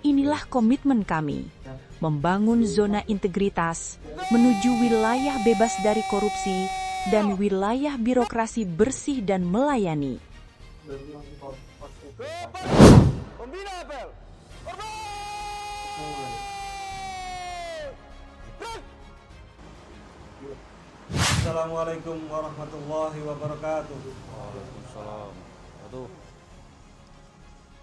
inilah komitmen kami, membangun zona integritas menuju wilayah bebas dari korupsi dan wilayah birokrasi bersih dan melayani. Assalamualaikum warahmatullahi wabarakatuh. Waalaikumsalam.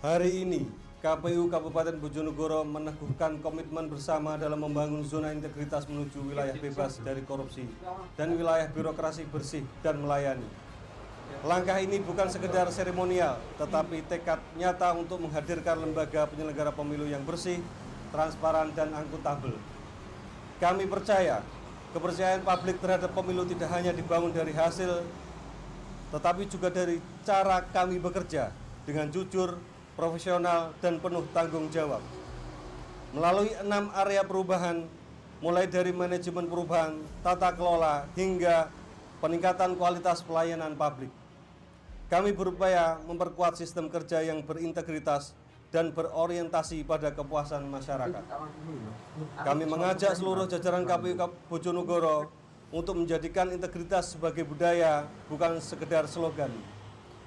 Hari ini KPU Kabupaten Bojonegoro meneguhkan komitmen bersama dalam membangun zona integritas menuju wilayah bebas dari korupsi dan wilayah birokrasi bersih dan melayani. Langkah ini bukan sekedar seremonial, tetapi tekad nyata untuk menghadirkan lembaga penyelenggara pemilu yang bersih, transparan, dan akuntabel. Kami percaya kepercayaan publik terhadap pemilu tidak hanya dibangun dari hasil, tetapi juga dari cara kami bekerja dengan jujur, profesional, dan penuh tanggung jawab. Melalui 6 area perubahan, mulai dari manajemen perubahan, tata kelola, hingga peningkatan kualitas pelayanan publik. Kami berupaya memperkuat sistem kerja yang berintegritas dan berorientasi pada kepuasan masyarakat. Kami mengajak seluruh jajaran KPU Bojonegoro untuk menjadikan integritas sebagai budaya, bukan sekedar slogan.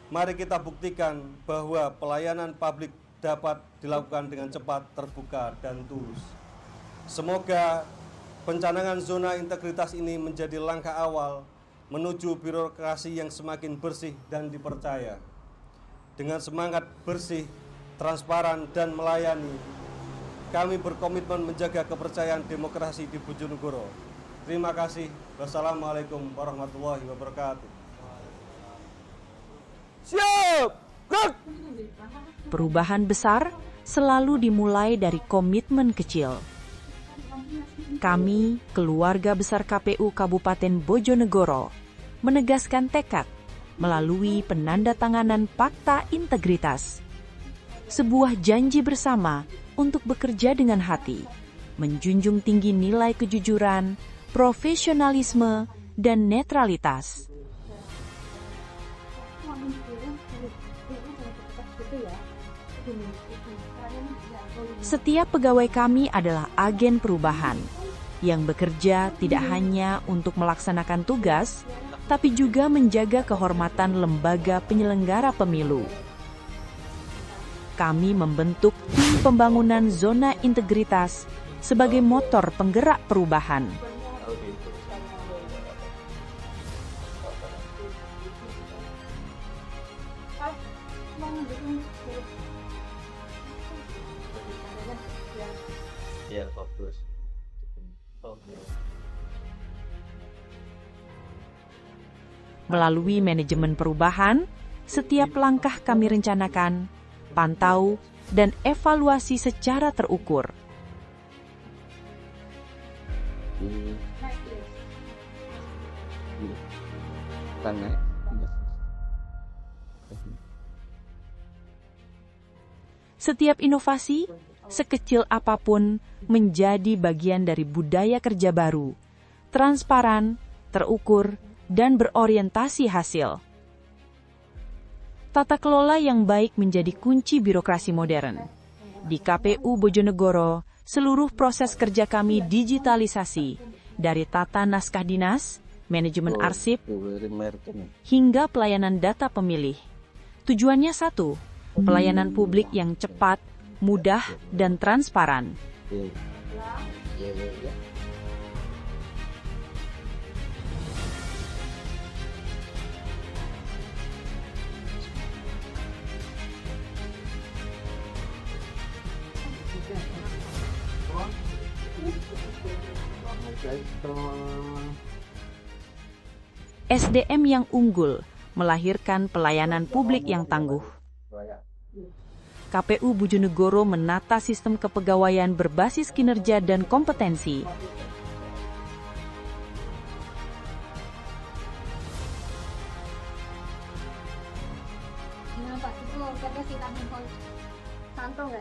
Mari kita buktikan bahwa pelayanan publik dapat dilakukan dengan cepat, terbuka, dan tulus. Semoga pencanangan zona integritas ini menjadi langkah awal menuju birokrasi yang semakin bersih dan dipercaya. Dengan semangat bersih, transparan, dan melayani, kami berkomitmen menjaga kepercayaan demokrasi di Bojonegoro. Terima kasih. Wassalamualaikum warahmatullahi wabarakatuh. Siap! Gerak! Perubahan besar selalu dimulai dari komitmen kecil. Kami, keluarga besar KPU Kabupaten Bojonegoro, menegaskan tekad melalui penandatanganan Fakta Integritas. Sebuah janji bersama untuk bekerja dengan hati, menjunjung tinggi nilai kejujuran, profesionalisme, dan netralitas. Setiap pegawai kami adalah agen perubahan yang bekerja tidak hanya untuk melaksanakan tugas, tapi juga menjaga kehormatan lembaga penyelenggara pemilu. Kami membentuk tim pembangunan zona integritas sebagai motor penggerak perubahan. Ya, fokus. Melalui manajemen perubahan, setiap langkah kami rencanakan, pantau, dan evaluasi secara terukur. Setiap inovasi, sekecil apapun, menjadi bagian dari budaya kerja baru, transparan, terukur, dan berorientasi hasil. Tata kelola yang baik menjadi kunci birokrasi modern. Di KPU Bojonegoro, seluruh proses kerja kami digitalisasi, dari tata naskah dinas, manajemen arsip, hingga pelayanan data pemilih. Tujuannya satu, pelayanan publik yang cepat, mudah, dan transparan. SDM yang unggul melahirkan pelayanan publik yang tangguh. KPU Bojonegoro menata sistem kepegawaian berbasis kinerja dan kompetensi.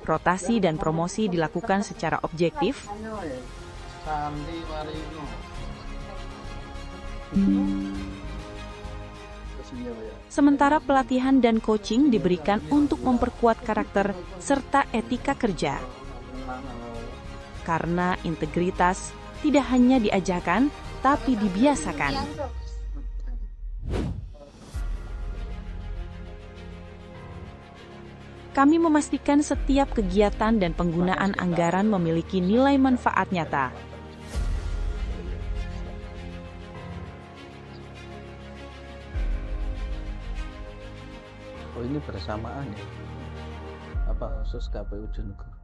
Rotasi dan promosi dilakukan secara objektif, sementara pelatihan dan coaching diberikan untuk memperkuat karakter serta etika kerja. Karena integritas tidak hanya diajarkan, tapi dibiasakan. Kami memastikan setiap kegiatan dan penggunaan anggaran memiliki nilai manfaat nyata. Oh, ini bersamaan ya? Apa khusus KPU Bojonegoro?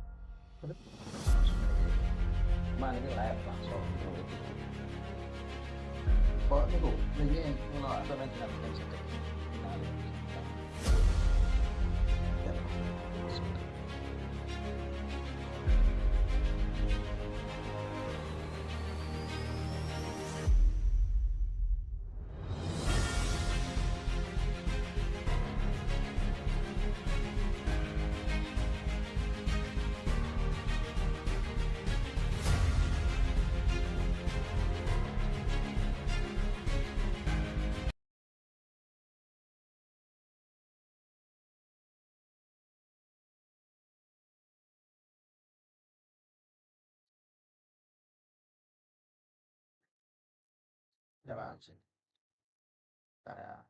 Mana ini live langsung. Oh, itu ini kalau atau nanti akan sedikit. Ya, Pak. Saya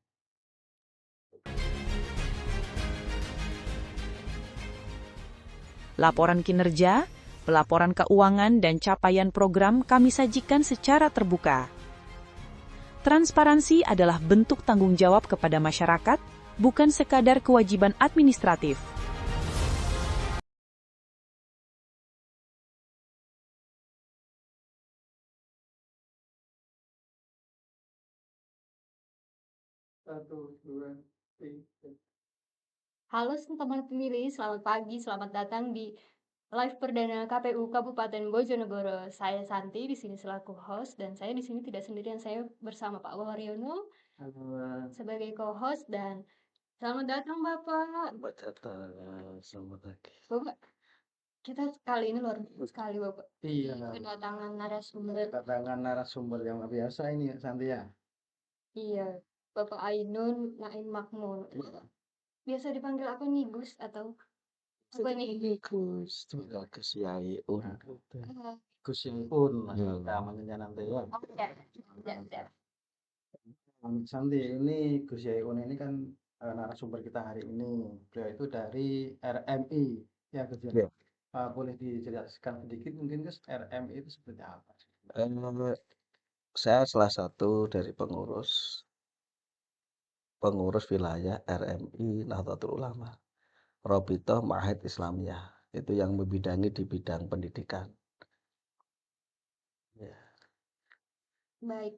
Laporan kinerja, pelaporan keuangan, dan capaian program kami sajikan secara terbuka. Transparansi adalah bentuk tanggung jawab kepada masyarakat, bukan sekadar kewajiban administratif. Halo teman pemilih, selamat pagi, selamat datang di live perdana KPU Kabupaten Bojonegoro. Saya Santi di sini selaku host dan saya di sini tidak sendirian, saya bersama Pak Waharyono sebagai co-host dan selamat datang Bapak. Selamat datang, selamat pagi. Bapak, kita kali ini luar biasa sekali Bapak. Iya, Kedatangan narasumber. kedatangan narasumber yang biasa ini Santi ya. Iya, Bapak Ainun Naim Makmun. Biasa dipanggil apa nih Gus atau apa nih? Gus, tinggal Gus Yaiun. Eh, Gus Yaiun, namanya nanti ya. Oh ya, ya. Santi, ini Gus Yaiun ini kan narasumber kita hari ini. Beliau itu dari RMI, ya Gus ya. Boleh dijelaskan sedikit mungkin Gus, RMI itu seperti apa? Saya salah satu dari pengurus wilayah RMI Nahdlatul Ulama, Robitoh Ma'ahid Islamiyah, itu yang membidangi di bidang pendidikan. Ya. Baik,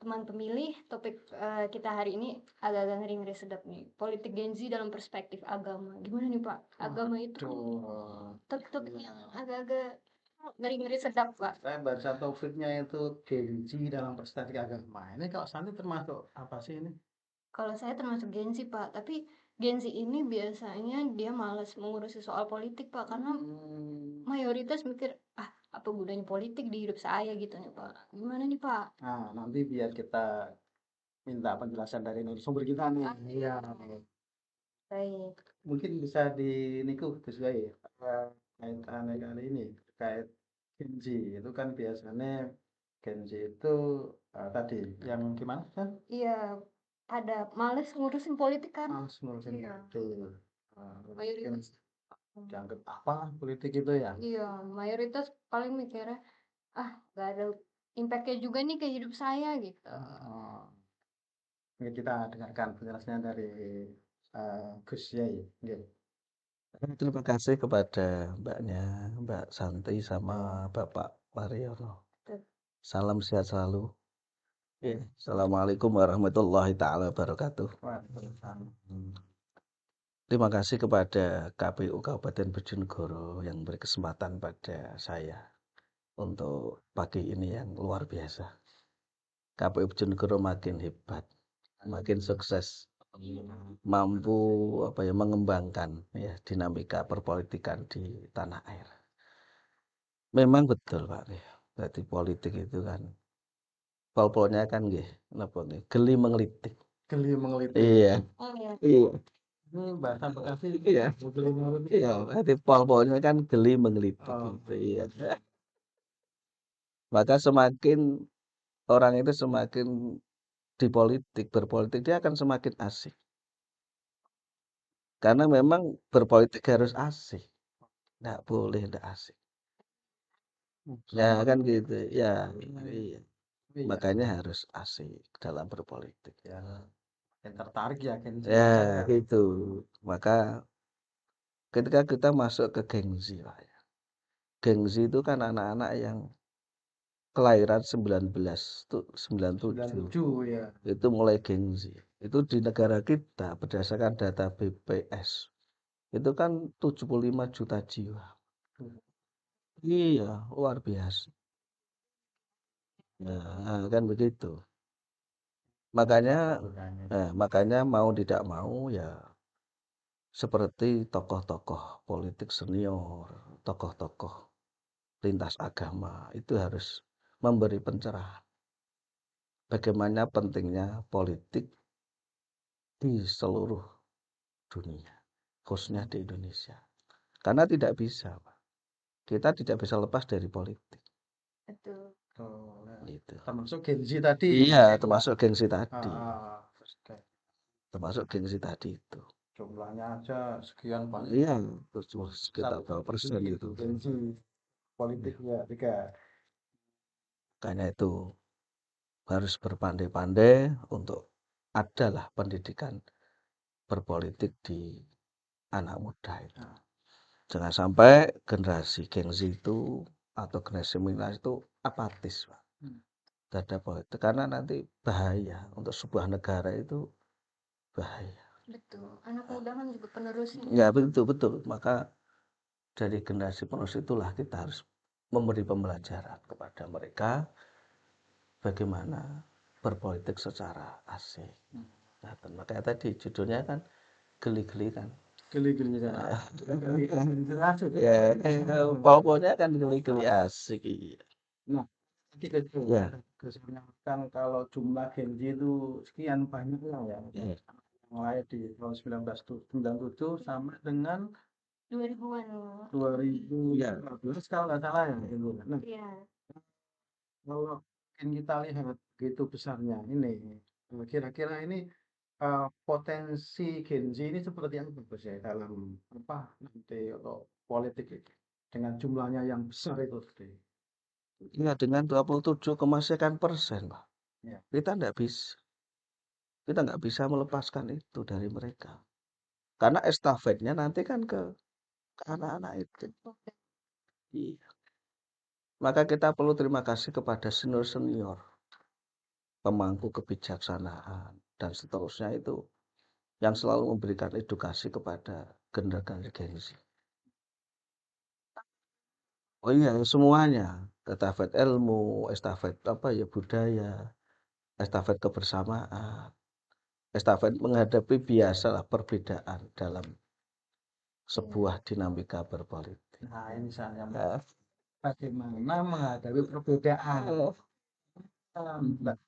teman pemilih, topik kita hari ini agak-agak ngeri-ngeri sedap nih. Politik Gen Z dalam perspektif agama. Gimana nih Pak? Agama itu topik-topik yang agak-agak ngeri-ngeri sedap Pak. Saya baca topiknya itu Gen Z dalam perspektif agama. Ini kalau Santi termasuk apa sih ini? Kalau saya termasuk Gen Z Pak, tapi Gen Z ini biasanya dia malas mengurusi soal politik Pak, karena mayoritas mikir, apa gunanya politik di hidup saya gitu nih Pak. Gimana nih Pak? Nah, nanti biar kita minta penjelasan dari narasumber kita nih. Iya. Baik. Mungkin bisa diniku Gus Yai, kaitannya kali ini terkait Gen Z itu kan biasanya Gen Z itu tadi yang gimana kan? Iya, ada males ngurusin politik kan? Males ngurusin Iya. politik. Mayoritas. Dianggap apa politik itu ya? Iya, mayoritas paling mikirnya, gak ada impact-nya juga nih ke hidup saya gitu. Mungkin kita dengarkan penjelasannya dari Gus Yai. Terima kasih kepada Mbaknya, Mbak Santi sama Bapak Waryono. Salam sehat selalu. Assalamualaikum warahmatullahi taala wabarakatuh. Terima kasih kepada KPU Kabupaten Bojonegoro yang beri kesempatan pada saya untuk pagi ini yang luar biasa. KPU Bojonegoro makin hebat, makin sukses, mampu mengembangkan dinamika perpolitikan di tanah air. Memang betul Pak, berarti politik itu kan pol-polnya kan geli menggelitik. Iya. Oh iya. Iya. Ini bahasa Bekasi Iya, geli nurut iya. itu. Nanti pol-polnya kan geli menggelitik Oh, gitu. Iya. Maka semakin orang itu semakin di politik, berpolitik dia akan semakin asik. Karena memang berpolitik harus asik. Nggak boleh nggak asik. Ya sama kan gitu. Ya, iya. iya. Makanya harus asik dalam berpolitik. Ya, makin tertarik ya Kenji Ya, saya. gitu. Maka ketika kita masuk ke gengsi, Pak, ya. Gengsi itu kan anak-anak yang kelahiran 1997 97 ya. itu mulai gengsi. Itu di negara kita berdasarkan data BPS itu kan 75 juta jiwa. Iya, luar biasa. Nah, kan begitu. Makanya, makanya mau tidak mau ya seperti tokoh-tokoh politik senior, tokoh-tokoh lintas agama itu harus memberi pencerahan bagaimana pentingnya politik di seluruh dunia, khususnya di Indonesia. Karena tidak bisa, Pak. Kita tidak bisa lepas dari politik. Betul. Oh, ya. Gitu. Termasuk Kenji tadi. Iya, termasuk gengsi tadi. Oke. Termasuk gengsi tadi itu. Jumlahnya aja sekian banyak. Iya, terus sekitar berapa persen itu. Kenji politik ya, tiga. Karena itu harus berpandai-pandai untuk adalah pendidikan berpolitik di anak muda itu. Jangan sampai generasi gengsi itu atau generasi milenial itu apatis, Pak, terhadap politik. Karena nanti bahaya untuk sebuah negara itu bahaya. Betul. Anak muda kan juga penerusnya. Ya betul. Maka dari generasi penerus itulah kita harus memberi pembelajaran kepada mereka bagaimana berpolitik secara asik. Nah, makanya tadi judulnya kan geli-geli kan. Geli-geli kan. Ya, pokoknya kan geli-geli asik. Iya. Nah, tadi Ya. kesankan kalau jumlah Genji itu sekian banyak lah ya. Ya. Mulai di tahun 1997 sampai dengan 2000-an. 2015 kalau nggak salah ya. Nah, Iya. kalau kita lihat begitu besarnya ini, kira-kira ini potensi Genji ini seperti apa Gus ya dalam apa nanti atau politik itu dengan jumlahnya yang besar itu tadi. Ya, dengan 27,sekian%, Pak. Ya. Kita nggak bisa melepaskan itu dari mereka. Karena estafetnya nanti kan ke anak-anak itu. Iya. Maka kita perlu terima kasih kepada senior-senior, pemangku kebijaksanaan, dan seterusnya itu yang selalu memberikan edukasi kepada generasi gengsi. Oh iya, semuanya. Estafet ilmu, estafet apa ya budaya, estafet kebersamaan, estafet menghadapi biasalah perbedaan dalam sebuah dinamika berpolitik. Nah, ini misalnya Nah, bagaimana menghadapi perbedaan.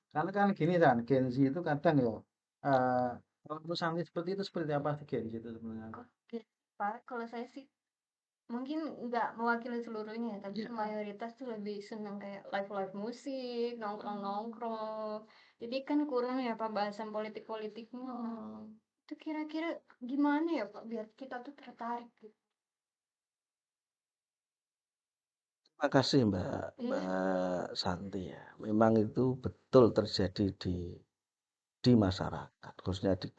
Karena kan gini kan, Gen Z itu kadang ya, kalau perusahaan seperti itu seperti apa sih Gen Z itu sebenarnya? Oke, Pak, kalau saya sih mungkin nggak mewakili seluruhnya, tapi mayoritas tuh lebih senang kayak live musik, nongkrong-nongkrong. Jadi kan kurang ya Pak bahasan politik-politiknya. Itu kira-kira gimana ya Pak biar kita tuh tertarik gitu. terima kasih Mbak Santi ya. Memang itu betul terjadi di masyarakat, khususnya di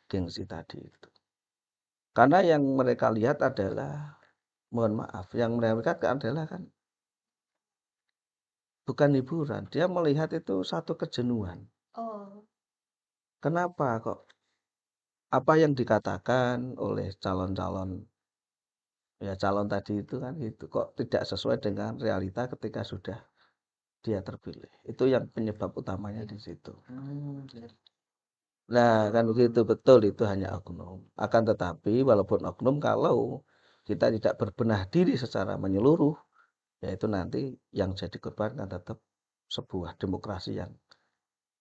gengsi tadi itu. Karena yang mereka lihat adalah, mohon maaf, yang mereka adalah kan bukan hiburan, dia melihat itu satu kejenuhan. Oh, Kenapa kok apa yang dikatakan oleh calon tadi itu kan itu kok tidak sesuai dengan realita ketika sudah dia terpilih. Itu yang penyebab utamanya di situ. Nah, kan begitu betul itu hanya oknum. Akan tetapi walaupun oknum kalau kita tidak berbenah diri secara menyeluruh, yaitu nanti yang jadi korban kan tetap sebuah demokrasi yang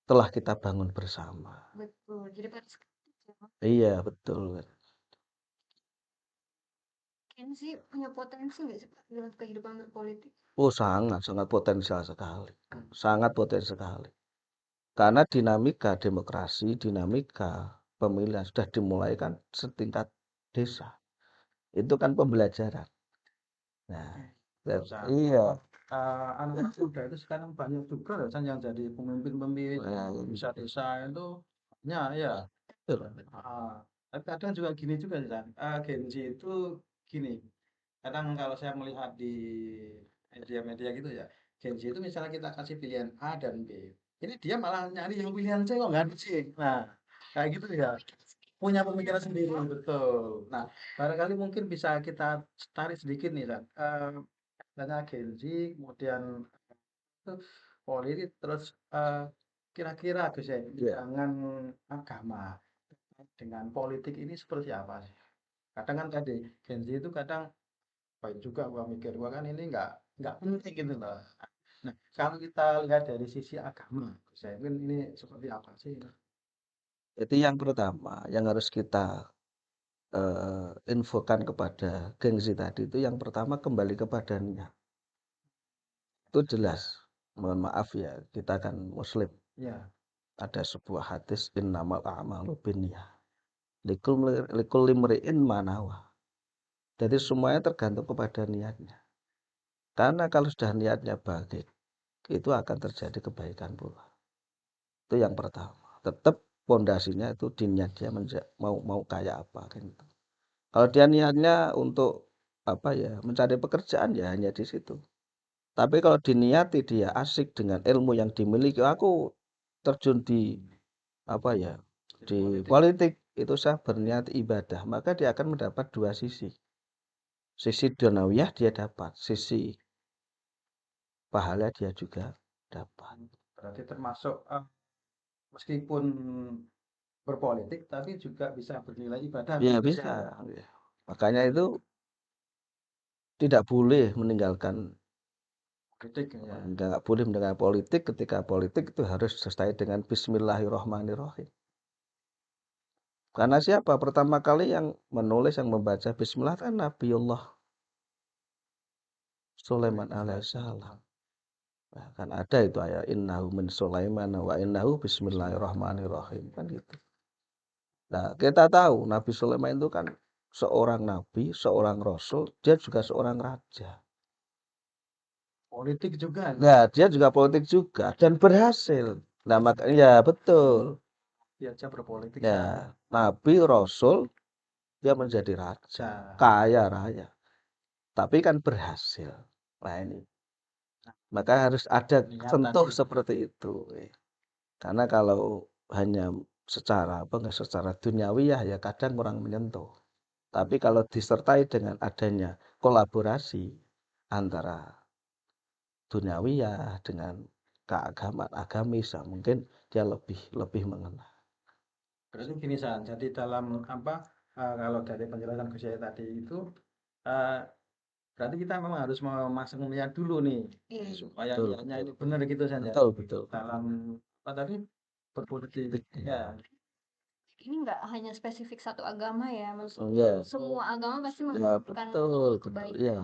telah kita bangun bersama. betul. Jadi Pak Iya, betul. Gen Z punya potensi nggak sih Pak dalam kehidupan berpolitik? Oh, sangat, sangat potensial sekali. Sangat potensial sekali. Karena dinamika demokrasi, dinamika pemilihan sudah dimulai kan setingkat desa. Itu kan pembelajaran. Nah, iya. Anak muda itu sekarang banyak juga loh San, yang jadi pemimpin-pemimpin Nah, desa-desa itu banyak ya. betul. Tapi kadang juga gini juga sih San. Gen Z itu gini. Kadang kalau saya melihat di media-media gitu ya, Gen Z itu misalnya kita kasih pilihan A dan B, ini dia malah nyari yang pilihan C kok nggak ada C. Nah, kayak gitu ya. Punya pemikiran sendiri, betul. Nah, barangkali mungkin bisa kita tarik sedikit nih, San. Misalnya Gen Z, kemudian itu politik, terus kira-kira Gus ya, Iya. dengan agama, dengan politik ini seperti apa sih? Kadang kan tadi Gen Z itu kadang baik juga gua mikir gua kan ini nggak penting gitu loh. Nah, kalau kita lihat dari sisi agama, Gus ya, ini seperti apa sih? Jadi yang pertama yang harus kita infokan kepada gengsi tadi itu yang pertama kembali kepada niat. Itu jelas. Mohon maaf ya, kita kan muslim. Ya, Ada sebuah hadis innamal a'malu binniyah. Likulli imri'in ma nawa. Jadi semuanya tergantung kepada niatnya. Karena kalau sudah niatnya baik, itu akan terjadi kebaikan pula. Itu yang pertama. Tetap pondasinya itu di niat dia mau kayak apa kan itu. Kalau dia niatnya untuk apa ya, mencari pekerjaan ya hanya di situ. Tapi kalau diniati dia asik dengan ilmu yang dimiliki, aku terjun di apa ya, di politik itu saya berniat ibadah, maka dia akan mendapat dua sisi. Sisi dunawiyah dia dapat, sisi pahala dia juga dapat. berarti termasuk meskipun berpolitik tapi juga bisa bernilai ibadah Ya gitu bisa. ya. Ya. Makanya itu tidak boleh meninggalkan, Politik ya. nggak boleh meninggalkan politik. Ketika politik itu harus selesai dengan Bismillahirrahmanirrahim. Karena siapa? Pertama kali yang menulis, yang membaca Bismillah kan Nabiullah Sulaiman alaihissalam. Nah, kan ada itu ayat innahu min Sulaiman wa innahu bismillahirrahmanirrahim kan gitu. Nah, kita tahu Nabi Sulaiman itu kan seorang nabi, seorang rasul, dia juga seorang raja. Politik juga. Nah, dia juga politik juga dan berhasil. Nah, makanya ya betul. Diajak berpolitik. Ya, nabi, rasul, dia menjadi raja, kaya raya. Tapi kan berhasil. Nah, ini. Maka harus ada sentuh seperti itu. Karena kalau hanya secara apa enggak secara duniawi ya kadang kurang menyentuh. Tapi kalau disertai dengan adanya kolaborasi antara duniawiyah dengan keagamaan agamis, mungkin dia lebih mengenal. Berarti gini San, jadi dalam apa kalau dari penjelasan Gus Yahya tadi itu eh, berarti kita memang harus memasang niat dulu nih supaya Betul, niatnya ini benar gitu San ya. betul. Dalam apa tadi berpolitik ya. Ini nggak hanya spesifik satu agama ya, Oh, ya. semua agama pasti Ya, membutuhkan betul, kebaikan. ya.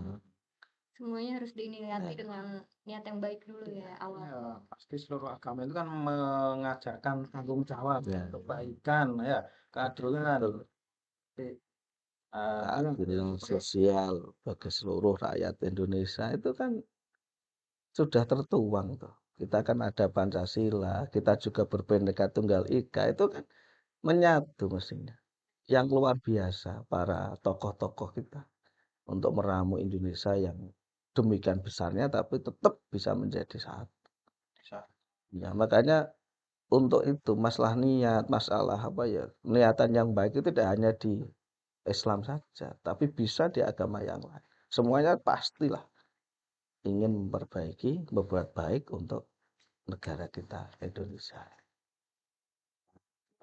Semuanya harus diniati dengan niat yang baik dulu ya awal. Ya, pasti seluruh agama itu kan mengajarkan tanggung jawab, Ya. kebaikan, ya, keadilan. Betul. Jadi, Keadilan sosial bagi seluruh rakyat Indonesia itu kan sudah tertuang tuh. Kita kan ada Pancasila, kita juga berbhinneka tunggal ika, itu kan menyatu mestinya. Yang luar biasa para tokoh-tokoh kita untuk meramu Indonesia yang demikian besarnya tapi tetap bisa menjadi satu. Ya, makanya untuk itu masalah niat, masalah apa ya, niatan yang baik itu tidak hanya di Islam saja, tapi bisa di agama yang lain. Semuanya pastilah ingin memperbaiki, berbuat baik untuk negara kita Indonesia.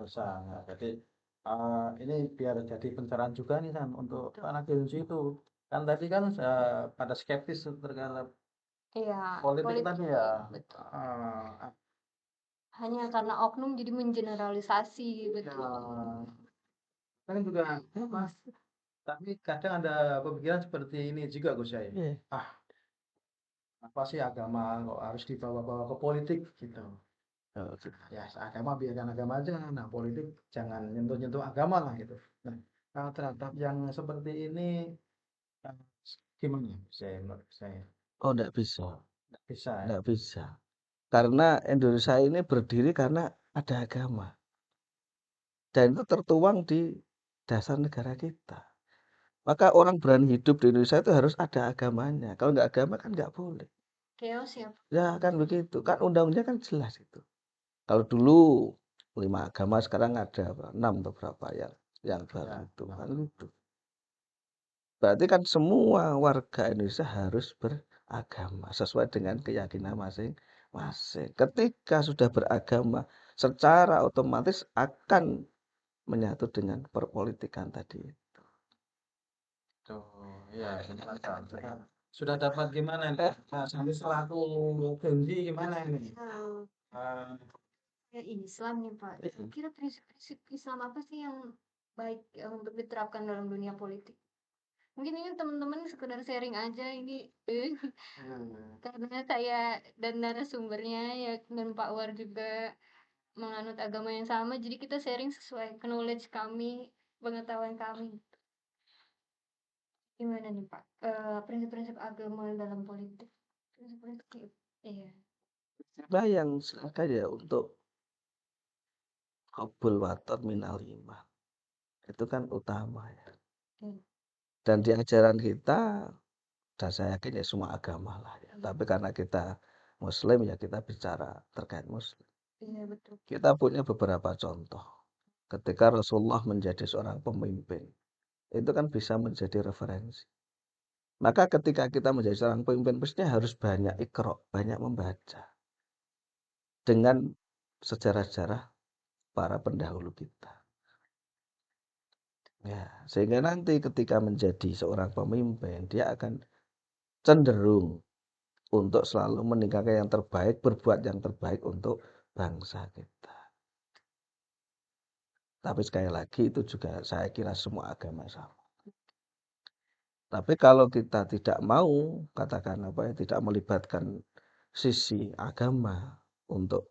sangat. Jadi ini biar jadi pencerahan juga nih San untuk anak Gen Z itu. Kan tadi kan pada skeptis terhadap Iya, politik tadi ya. betul. Ah, Hanya karena oknum jadi mengeneralisasi, betul. ya, Kadang juga Mas, tapi kadang ada pemikiran seperti ini juga Gus Yai. Iya. Ah, apa sih agama kok harus dibawa-bawa ke politik gitu. Oh, gitu. Ya, agama biarkan agama aja. Nah, politik jangan nyentuh-nyentuh agama lah gitu. Nah, kalau terhadap yang seperti ini eh, gimana saya menurut saya? Oh, enggak bisa. Nggak bisa ya. Enggak bisa. Karena Indonesia ini berdiri karena ada agama. Dan itu tertuang di dasar negara kita. Maka orang berani hidup di Indonesia itu harus ada agamanya. Kalau nggak agama kan nggak boleh. Chaos ya. Ya kan begitu. Kan undang-undangnya kan jelas itu. Kalau dulu 5 agama sekarang ada 6 atau berapa yang baru Ya, itu nah, kan gitu. Berarti kan semua warga Indonesia harus beragama sesuai dengan keyakinan masing-masing. Ketika sudah beragama, secara otomatis akan menyatu dengan perpolitikan tadi. tuh, ya, sudah dapat gimana nih? Nah, sampai selaku Genji gimana ini? Eh, Ya Islam nih Pak. Kira prinsip-prinsip Islam apa sih yang baik untuk diterapkan dalam dunia politik? Mungkin ini teman-teman sekedar sharing aja ini karena saya dan narasumbernya ya dan Pak War juga menganut agama yang sama, jadi kita sharing sesuai knowledge kami, pengetahuan kami. Gimana nih Pak? Prinsip-prinsip agama dalam politik. Prinsip-prinsip. Iya. Nah, yang silakan ya untuk qabul watot minal iman. Itu kan utama ya. Hmm. Dan di ajaran kita, dan saya yakin ya semua agama lah ya. Tapi karena kita Muslim ya kita bicara terkait Muslim. Iya betul. Kita punya beberapa contoh. Ketika Rasulullah menjadi seorang pemimpin, itu kan bisa menjadi referensi. Maka ketika kita menjadi seorang pemimpin, mestinya harus banyak ikro, banyak membaca. Dengan sejarah-sejarah para pendahulu kita. Ya, sehingga nanti ketika menjadi seorang pemimpin, dia akan cenderung untuk selalu meninggalkan yang terbaik, berbuat yang terbaik untuk bangsa kita. Tapi sekali lagi itu juga saya kira semua agama sama. Tapi kalau kita tidak mau, katakan apa ya, tidak melibatkan sisi agama untuk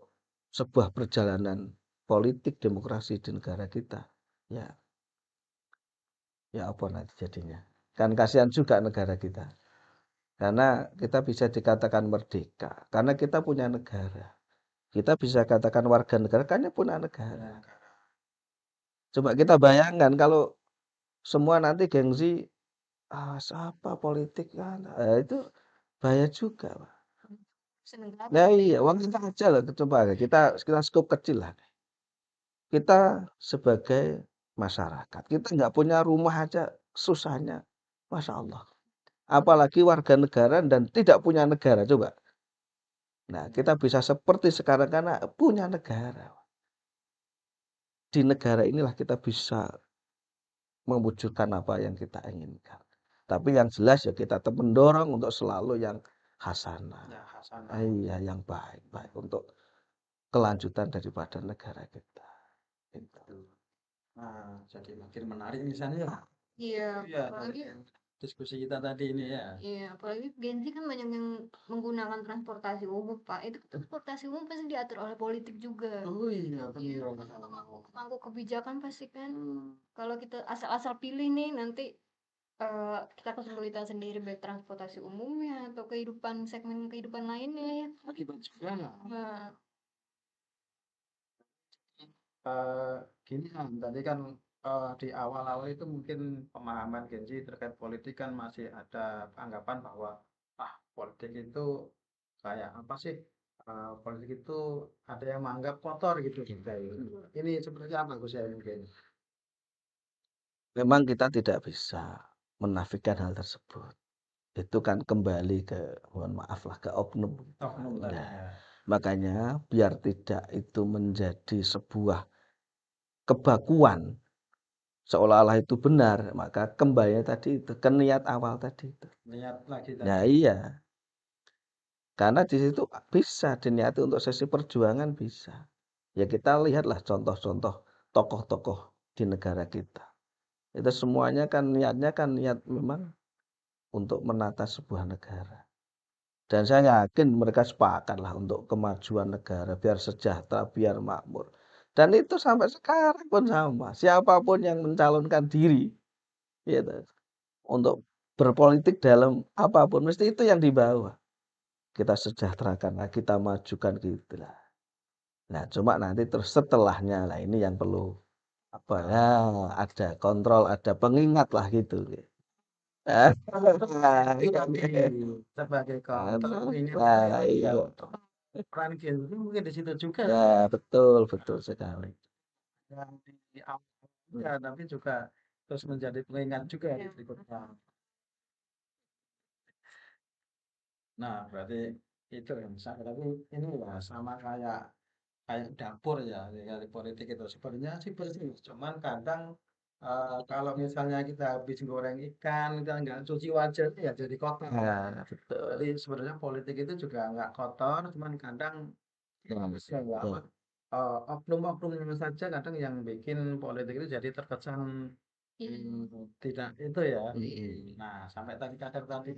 sebuah perjalanan politik demokrasi di negara kita, ya apa nanti jadinya? Kan kasihan juga negara kita. Karena kita bisa dikatakan merdeka, karena kita punya negara. Kita bisa katakan warga negara, karena punya negara. Coba kita bayangkan kalau semua nanti gengsi, siapa politik kan, itu bahaya juga, Pak. Senegara. Nah iya, uang kita aja loh, coba kita skop kecil lah. Kita sebagai masyarakat, kita nggak punya rumah aja susahnya, Masya Allah. Apalagi warga negara dan tidak punya negara, coba. Nah, kita bisa seperti sekarang karena punya negara. Di negara inilah kita bisa mewujudkan apa yang kita inginkan. Tapi yang jelas ya kita tetap mendorong untuk selalu yang hasanah. ya, Hasanah. Iya, yang baik-baik untuk kelanjutan daripada negara kita. Itu. Nah, jadi makin menarik misalnya. Iya, Iya, apalagi diskusi kita tadi ini ya. iya, apalagi Gen Z kan banyak yang menggunakan transportasi umum, Pak. Itu transportasi umum pasti diatur oleh politik juga. Oh iya, Iya, benar. pemangku kebijakan pasti kan. Kalau kita asal-asal pilih nih nanti kita kesulitan sendiri baik transportasi umumnya atau segmen kehidupan lainnya ya. Akibat juga. Nah, Eh, gini kan, tadi kan di awal-awal itu mungkin pemahaman Genji terkait politik kan masih ada anggapan bahwa politik itu kayak apa sih? Politik itu ada yang menganggap kotor gitu. Ini seperti apa Gus ya mungkin? Memang kita tidak bisa menafikan hal tersebut. Itu kan kembali ke, mohon maaf lah, ke oknum. Oknum tadi Nah, ya. makanya biar tidak itu menjadi sebuah kebakuan, seolah-olah itu benar, maka kembali tadi itu ke niat awal tadi itu. Lihat lagi tadi. Nah iya, karena di situ bisa diniati untuk sesi perjuangan bisa. Ya kita lihatlah contoh-contoh tokoh-tokoh di negara kita. Itu semuanya kan niatnya kan niat memang untuk menata sebuah negara. Dan saya yakin mereka sepakat lah untuk kemajuan negara, biar sejahtera, biar makmur. Dan itu sampai sekarang pun sama. Siapapun yang mencalonkan diri, gitu, untuk berpolitik dalam apapun, mesti itu yang dibawa. Kita sejahterakan, lah, kita majukan gitu lah. Nah, cuma nanti terus setelahnya lah ini yang perlu apa ya, ada kontrol, ada pengingat lah gitu. Ah, Itu kan. tadi sebagai counter ini Nah, iya. peran Gen Z mungkin di situ juga Ya, betul sekali. yang di awal ya, tapi juga terus menjadi pengingat juga di berikutnya. Nah, berarti itu yang tapi ini ya sama kayak kayak dapur ya di politik itu sebenarnya sih bersih, cuman kadang kalau misalnya kita habis goreng ikan kita nggak cuci wajah ya jadi kotor. Nah, betul. Jadi sebenarnya politik itu juga nggak kotor, cuman kadang Ya, bisa ya betul. apa oknum-oknumnya saja kadang yang bikin politik itu jadi terkesan tidak itu ya. Nah, sampai tadi kadang tadi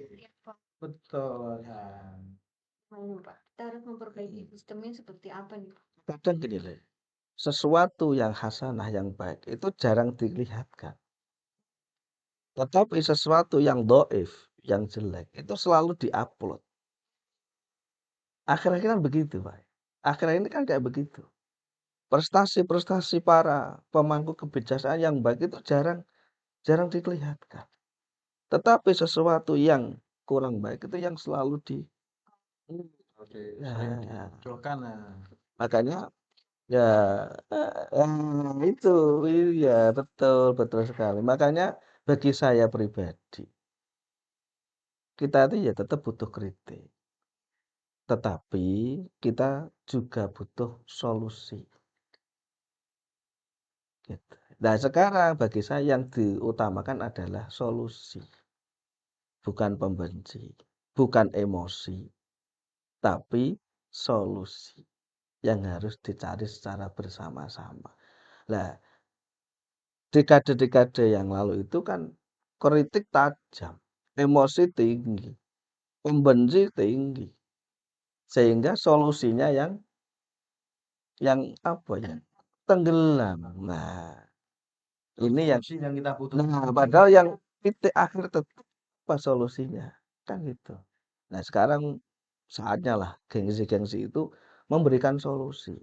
betul ya. Pak, kita harus memperbaiki sistemnya seperti apa nih? Kadang gini loh, sesuatu yang hasanah yang baik itu jarang dilihatkan. Tetapi sesuatu yang doif, yang jelek itu selalu diupload. Akhir-akhir kan begitu, Pak. Akhir ini kan kayak begitu. Prestasi-prestasi para pemangku kebijaksanaan yang baik itu jarang dilihatkan. Tetapi sesuatu yang kurang baik itu yang selalu di Oke, sering Nah, dimunculkan ya. makanya ya itu iya betul sekali. Makanya bagi saya pribadi, kita itu ya tetap butuh kritik, tetapi kita juga butuh solusi. Gitu. Nah sekarang bagi saya yang diutamakan adalah solusi, bukan pembenci, bukan emosi, tapi solusi yang harus dicari secara bersama-sama. Nah, dekade-dekade yang lalu itu kan kritik tajam, emosi tinggi, pembenci tinggi, sehingga solusinya yang apa ya, tenggelam. Nah, ini yang Solusi yang kita butuhkan. padahal yang titik akhir tetap apa solusinya, kan gitu. Nah, sekarang saatnya lah gengsi-gengsi itu memberikan solusi.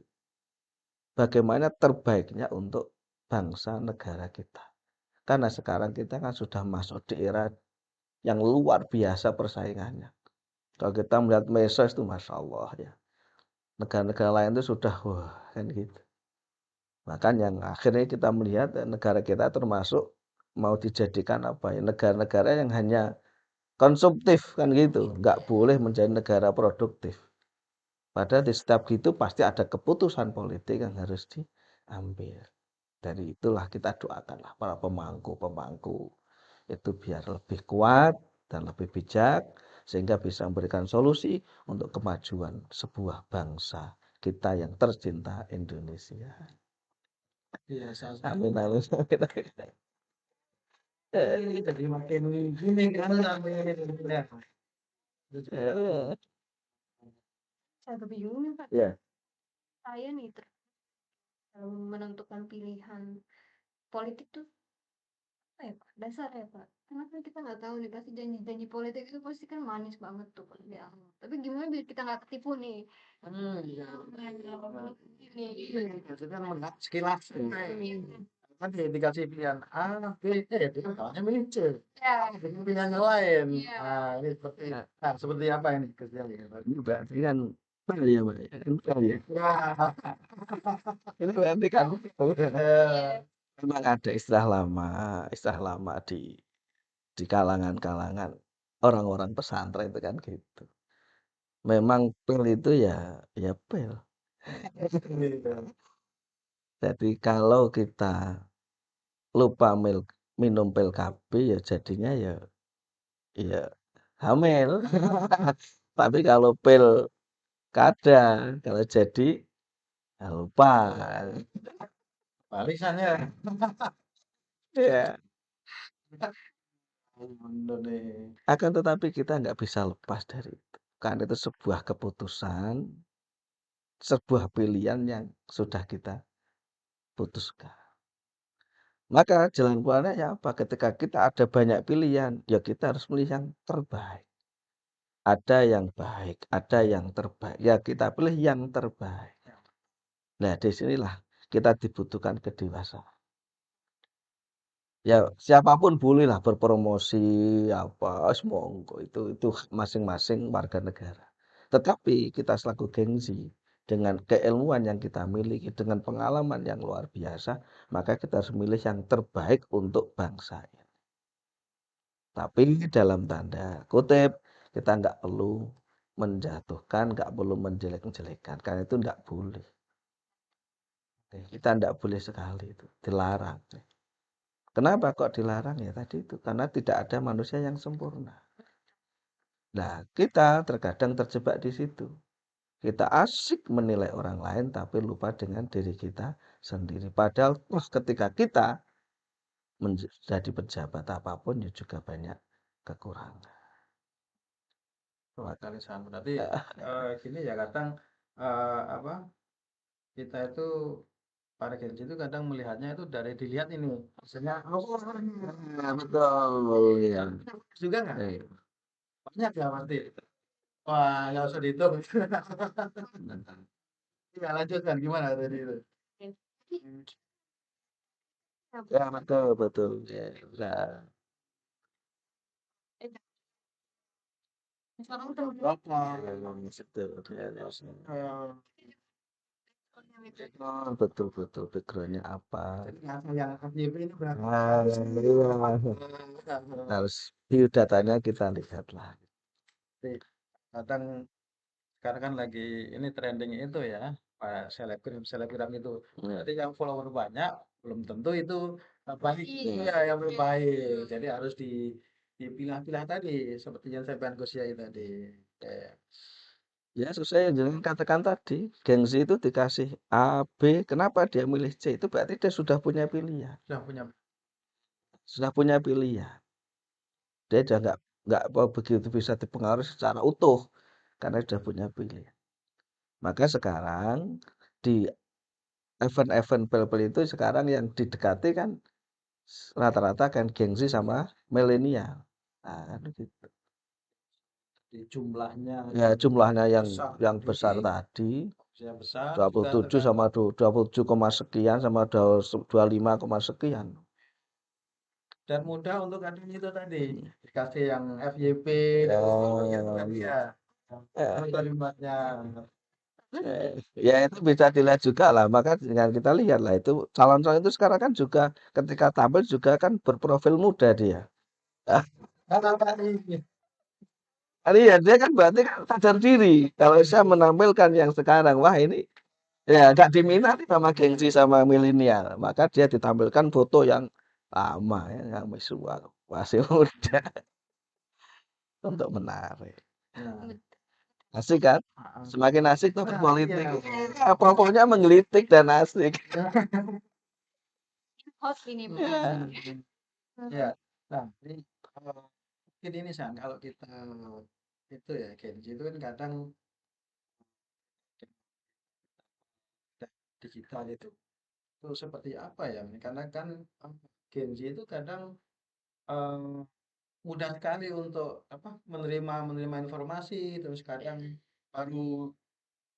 Bagaimana terbaiknya untuk bangsa negara kita. Karena sekarang kita kan sudah masuk di era yang luar biasa persaingannya. Kalau kita melihat medsos itu Masya Allah ya. Negara-negara lain itu sudah wah kan gitu. Bahkan yang akhirnya kita melihat negara kita termasuk mau dijadikan apa ya, negara-negara yang hanya konsumtif kan gitu. Nggak boleh menjadi negara produktif. Padahal di setiap gitu pasti ada keputusan politik yang harus diambil. Dari itulah kita doakanlah para pemangku-pemangku itu biar lebih kuat dan lebih bijak sehingga bisa memberikan solusi untuk kemajuan sebuah bangsa kita yang tercinta Indonesia. Iya, Amin amin. jadi makin gini kan amin. Ya. Saya kebingungan, Pak. Ya. Saya nih dalam menentukan pilihan politik tuh apa ya, Pak? Dasar ya, Pak. Karena kan kita nggak tahu nih, pasti janji-janji politik itu pasti kan manis banget tuh Pak, di awal. Tapi gimana biar kita nggak ketipu nih? Iya. Ini. Maksudnya melihat sekilas kan dikasih pilihan A, B, ya dia tahunya milih C. Ya. Dengan pilihan yang lain. Iya. Nah, ini seperti apa ini kerjanya? Ini berarti kan Pak ya, Pak ya. Kan Pak ya. Ini berarti kan memang ada istilah lama di kalangan-kalangan orang-orang pesantren itu kan gitu. Memang pil itu ya pil. Jadi kalau kita lupa minum pil KB ya jadinya ya hamil. Tapi kalau pil kada kalau jadi lupa. Barisannya. Ya. Bener nih. Akan tetapi kita nggak bisa lepas dari itu. Karena itu sebuah keputusan, sebuah pilihan yang sudah kita putuskan. Maka jalan keluarnya ya apa? Ketika kita ada banyak pilihan, ya kita harus milih yang terbaik. Ada yang baik, ada yang terbaik. Ya kita pilih yang terbaik. Nah, disinilah kita dibutuhkan kedewasaan. Ya siapapun bolehlah berpromosi apa, monggo itu hak masing-masing warga negara. Tetapi kita selaku gengsi dengan keilmuan yang kita miliki, dengan pengalaman yang luar biasa, maka kita harus milih yang terbaik untuk bangsa ini. Tapi dalam tanda kutip, kita nggak perlu menjatuhkan, nggak perlu menjelek-jelekan, karena itu nggak boleh. Kita nggak boleh sekali itu, dilarang. Kenapa kok dilarang ya tadi itu? Karena tidak ada manusia yang sempurna. Nah, kita terkadang terjebak di situ. Kita asik menilai orang lain tapi lupa dengan diri kita sendiri. Padahal ketika kita menjadi pejabat apapun ya juga banyak kekurangan. Wah, kali sama. Berarti gini ya kadang apa kita itu para Gen Z itu kadang melihatnya itu dari dilihat ini hasilnya Betul ya. juga nggak? Banyak ya pasti. Wah, nggak usah dihitung. Ya lanjutkan gimana tadi itu? Ya betul betul ya. Nah, betul ya, ya. Oh, betul betul backgroundnya apa? Yang FYP itu berapa? Ah, iya. Harus biodatanya kita lihatlah. Kadang sekarang kan lagi ini trending itu ya, selebgram itu. Ya. Jadi yang follower banyak belum tentu itu baik Iya. ya yang baik. Jadi harus dipilah-pilah tadi seperti yang saya Gus Yai tadi. Kayak Ya, sesuai yang jangan katakan tadi, gengsi itu dikasih A, B, kenapa dia milih C? Itu berarti dia sudah punya pilihan. sudah punya Sudah punya pilihan. Dia sudah nggak begitu bisa dipengaruhi secara utuh karena sudah punya pilihan. Maka sekarang di event-event pel-pel itu sekarang yang didekati kan rata-rata kan gengsi sama milenial. Nah, kan gitu. di jumlahnya Ya, jumlahnya yang besar tadi, tadi yang besar 27 sama 27, sekian sama 25, sekian. dan mudah untuk adanya itu tadi dikasih yang FYP gitu kan ya kalimatnya Ya itu bisa dilihat juga lah. Maka dengan kita lihat lah itu calon-calon itu sekarang kan juga ketika tampil juga kan berprofil muda dia. Iya dia kan berarti kan sadar diri. Kalau saya menampilkan yang sekarang, wah ini ya nggak diminati sama gengsi sama milenial. Maka dia ditampilkan foto yang lama ya, yang masih muda untuk menarik. Asik kan? Semakin asik tuh berpolitik. Ya, pokoknya menggelitik dan asik. Hot ini Ya. ya nah ini mungkin ini San kalau kita itu ya Gen Z itu kan kadang digital itu seperti apa ya karena kan Gen Z itu kadang eh, mudah sekali untuk apa menerima informasi terus kadang baru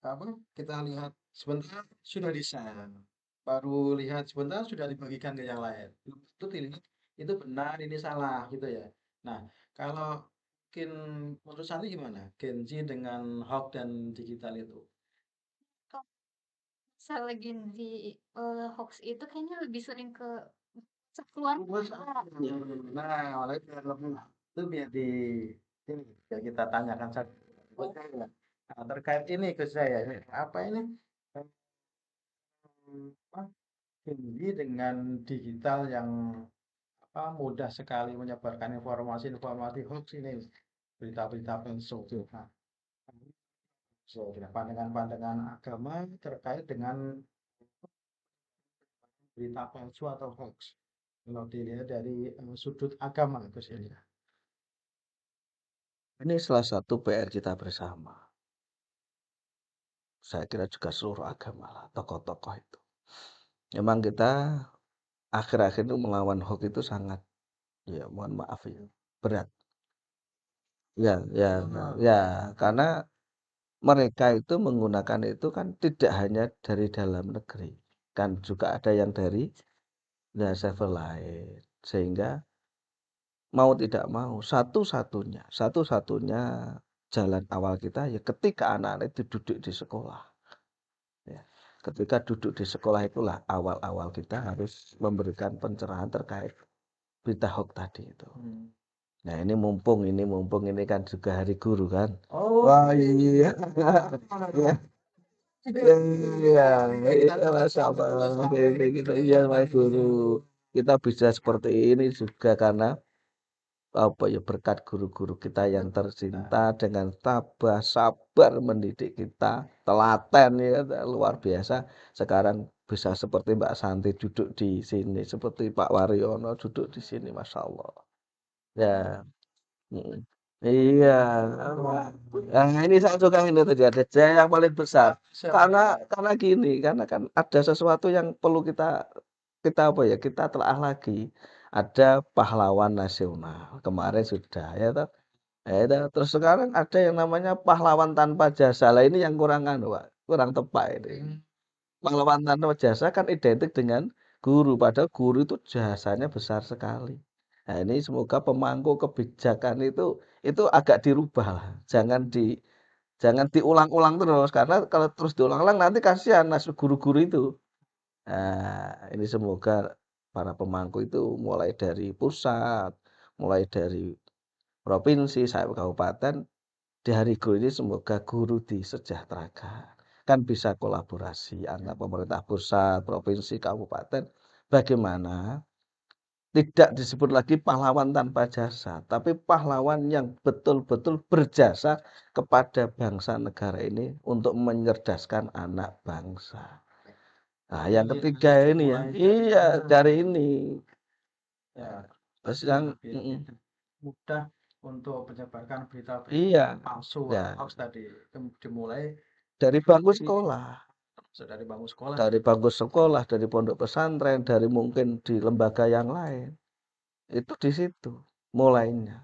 apa kita lihat sebentar sudah di-share baru lihat sebentar sudah dibagikan ke yang lain itu dilihat itu benar ini salah gitu ya nah kalau mungkin menurut Santi gimana Gen Z dengan hoax dan digital itu Misalnya Gen Z hoax itu kayaknya lebih sering ke keluarga. nah oleh karena itu biar ini biar kita tanyakan satu nah, terkait ini ke saya ini apa ini apa tinggi dengan digital yang apa mudah sekali menyebarkan informasi-informasi hoax ini berita-berita palsu. Nah, so, pandangan-pandangan agama terkait dengan berita palsu atau hoax. kalau dilihat dari sudut agama Gus Yahya. Ini salah satu PR kita bersama. Saya kira juga seluruh agama lah, tokoh-tokoh itu. Memang kita akhir-akhir itu melawan hoax itu sangat, ya mohon maaf ya, berat. Ya, ya, ya, karena mereka itu menggunakan itu kan tidak hanya dari dalam negeri, kan juga ada yang dari server lain. Sehingga mau tidak mau, satu-satunya jalan awal kita ya ketika anak-anak itu duduk di sekolah. Ya. Ketika duduk di sekolah itulah awal-awal kita harus memberikan pencerahan terkait berita hoax tadi itu. Nah ini mumpung ini kan juga hari guru kan. Oh, Wah iya. Ya. Iya, Masya Allah. Kita iya Mas Guru. Kita bisa seperti ini juga karena apa ya berkat guru-guru kita yang tercinta dengan tabah sabar mendidik kita, telaten ya luar biasa. Sekarang bisa seperti Mbak Santi duduk di sini, seperti Pak Waryono duduk di sini, Masya Allah. Ya, mm. Iya. Nah, ini saya suka ini tadi ada J yang paling besar. Karena gini, karena kan ada sesuatu yang perlu kita kita apa ya kita telah lagi. Ada pahlawan nasional kemarin sudah ya toh. Terus sekarang ada yang namanya pahlawan tanpa jasa. Lah ini yang kurang anu, Pak. Kurang tepat ini. Pahlawan tanpa jasa kan identik dengan guru, padahal guru itu jasanya besar sekali. Nah, ini semoga pemangku kebijakan itu agak dirubah lah. Jangan diulang-ulang terus karena kalau terus diulang-ulang nanti kasihan nasib guru-guru itu. Nah, ini semoga para pemangku itu mulai dari pusat, mulai dari provinsi sampai kabupaten di hari guru ini semoga guru disejahterakan. Kan bisa kolaborasi antara pemerintah pusat, provinsi, kabupaten. Bagaimana tidak disebut lagi pahlawan tanpa jasa, tapi pahlawan yang betul-betul berjasa kepada bangsa negara ini untuk mencerdaskan anak bangsa. Nah, yang ketiga ini ya, iya dari ini. Ya, Terus yang mudah untuk menyebarkan berita-berita iya, palsu ya hoax tadi dimulai dari bangku sekolah. dari bangku sekolah. Dari bangku sekolah, dari pondok pesantren, dari mungkin di lembaga yang lain. Itu di situ mulainya.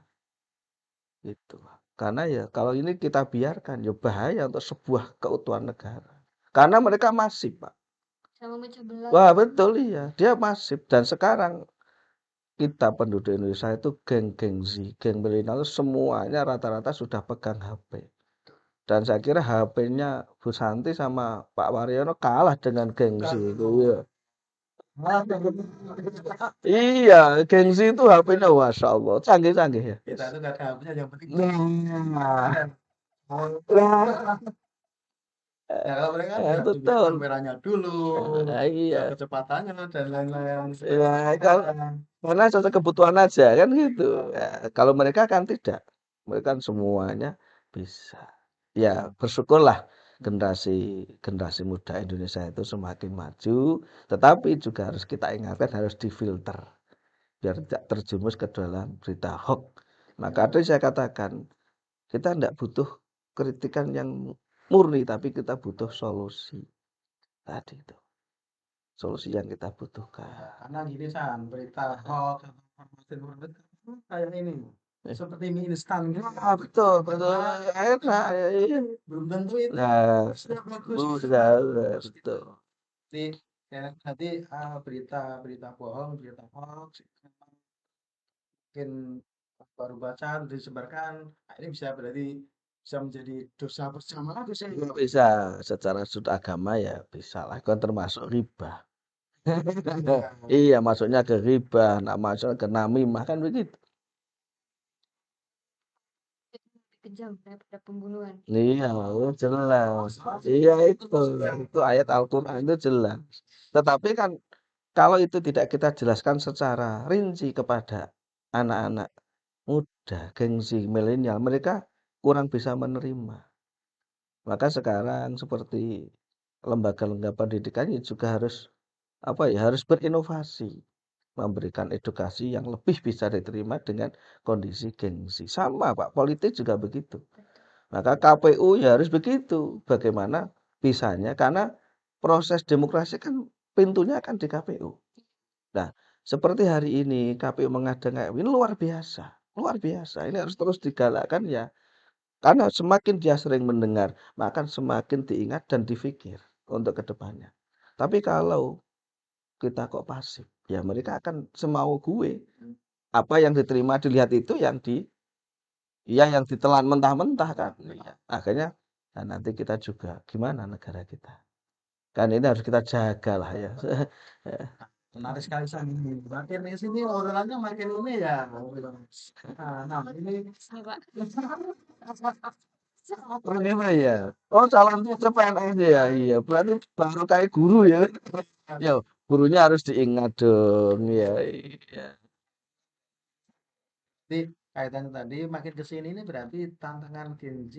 Itu. Karena ya kalau ini kita biarkan ya bahaya untuk sebuah keutuhan negara. Karena mereka masif, Pak. Sama memecah belah. Wah, betul iya. Dia masif dan sekarang kita penduduk Indonesia itu geng-geng Z, geng milenial semuanya rata-rata sudah pegang HP. Dan saya kira HP-nya Bu Santi sama Pak Waryono kalah dengan geng Z itu ya. Iya, gengsi itu HP-nya Masya Allah, canggih-canggih ya. Kita itu gak ada HP-nya, yang penting Nah, ya kalau mereka ya, ya tunjuk betul. kameranya dulu, Iya. kecepatannya dan lain-lain. Ya, karena sesuai kebutuhan aja kan gitu. Ya, kalau mereka kan tidak, mereka kan semuanya bisa. Ya, bersyukurlah generasi muda Indonesia itu semakin maju, tetapi juga harus kita ingatkan harus difilter biar tidak terjumus ke dalam berita hoax. Maka tadi saya katakan kita tidak butuh kritikan yang murni, tapi kita butuh solusi tadi itu. Solusi yang kita butuhkan. Karena gini San, berita hoax kayak ini seperti mie instan gitu. Betul, enak. Iya. Belum tentu itu Nah, bagus. betul. Jadi nanti berita bohong, berita hoax mungkin baru baca disebarkan, ini berarti bisa menjadi dosa bersama lagi sih. Bisa secara sudut agama ya bisa lah, kan termasuk riba. Iya, masuknya ke riba, masuknya ke namimah kan begitu. Kejam daripada pembunuhan. Iya, jelas. Iya itu ayat Al-Quran itu jelas. Tetapi kan kalau itu tidak kita jelaskan secara rinci kepada anak-anak muda, gengsi milenial, mereka kurang bisa menerima. Maka sekarang seperti lembaga-lembaga pendidikan juga harus apa ya, harus berinovasi. memberikan edukasi yang lebih bisa diterima dengan kondisi gengsi. Sama Pak, politik juga begitu. Maka KPU ya harus begitu. Bagaimana bisanya? Karena proses demokrasi kan pintunya kan di KPU. Nah, seperti hari ini KPU mengadakan ini luar biasa. Luar biasa. Ini harus terus digalakkan ya. Karena semakin dia sering mendengar, maka semakin diingat dan difikir untuk kedepannya. Tapi kalau kita kok pasif, ya mereka akan semau gue. Apa yang diterima dilihat itu yang ditelan mentah-mentah kan. Ya, akhirnya nah nanti kita juga gimana negara kita. Kan ini harus kita jaga lah ya. Menarik sekali ini. Makin di sini obrolannya makin ini ya. Nah, ini Ini, Pak. Oh, ini mah ya. Oh, calon itu PNS ya. Iya, berarti baru kayak guru ya. Ya, gurunya harus diingat dong. Ya, iya. Jadi kaitannya tadi makin ke sini ini berarti tantangan Gen Z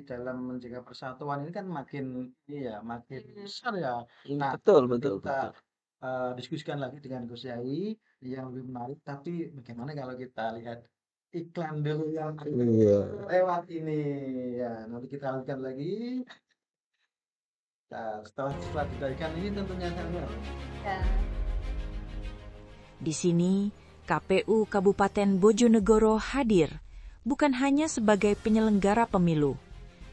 dalam menjaga persatuan ini kan makin makin besar ya. Nah, Betul, betul, kita betul. diskusikan lagi dengan Gus Yai yang lebih menarik. Tapi bagaimana kalau kita lihat iklan dulu yang Iya. lewat ini ya. Nanti kita lanjutkan lagi. Nah, setelah didarikan ini tentunya saya Ya. Di sini, KPU Kabupaten Bojonegoro hadir bukan hanya sebagai penyelenggara pemilu,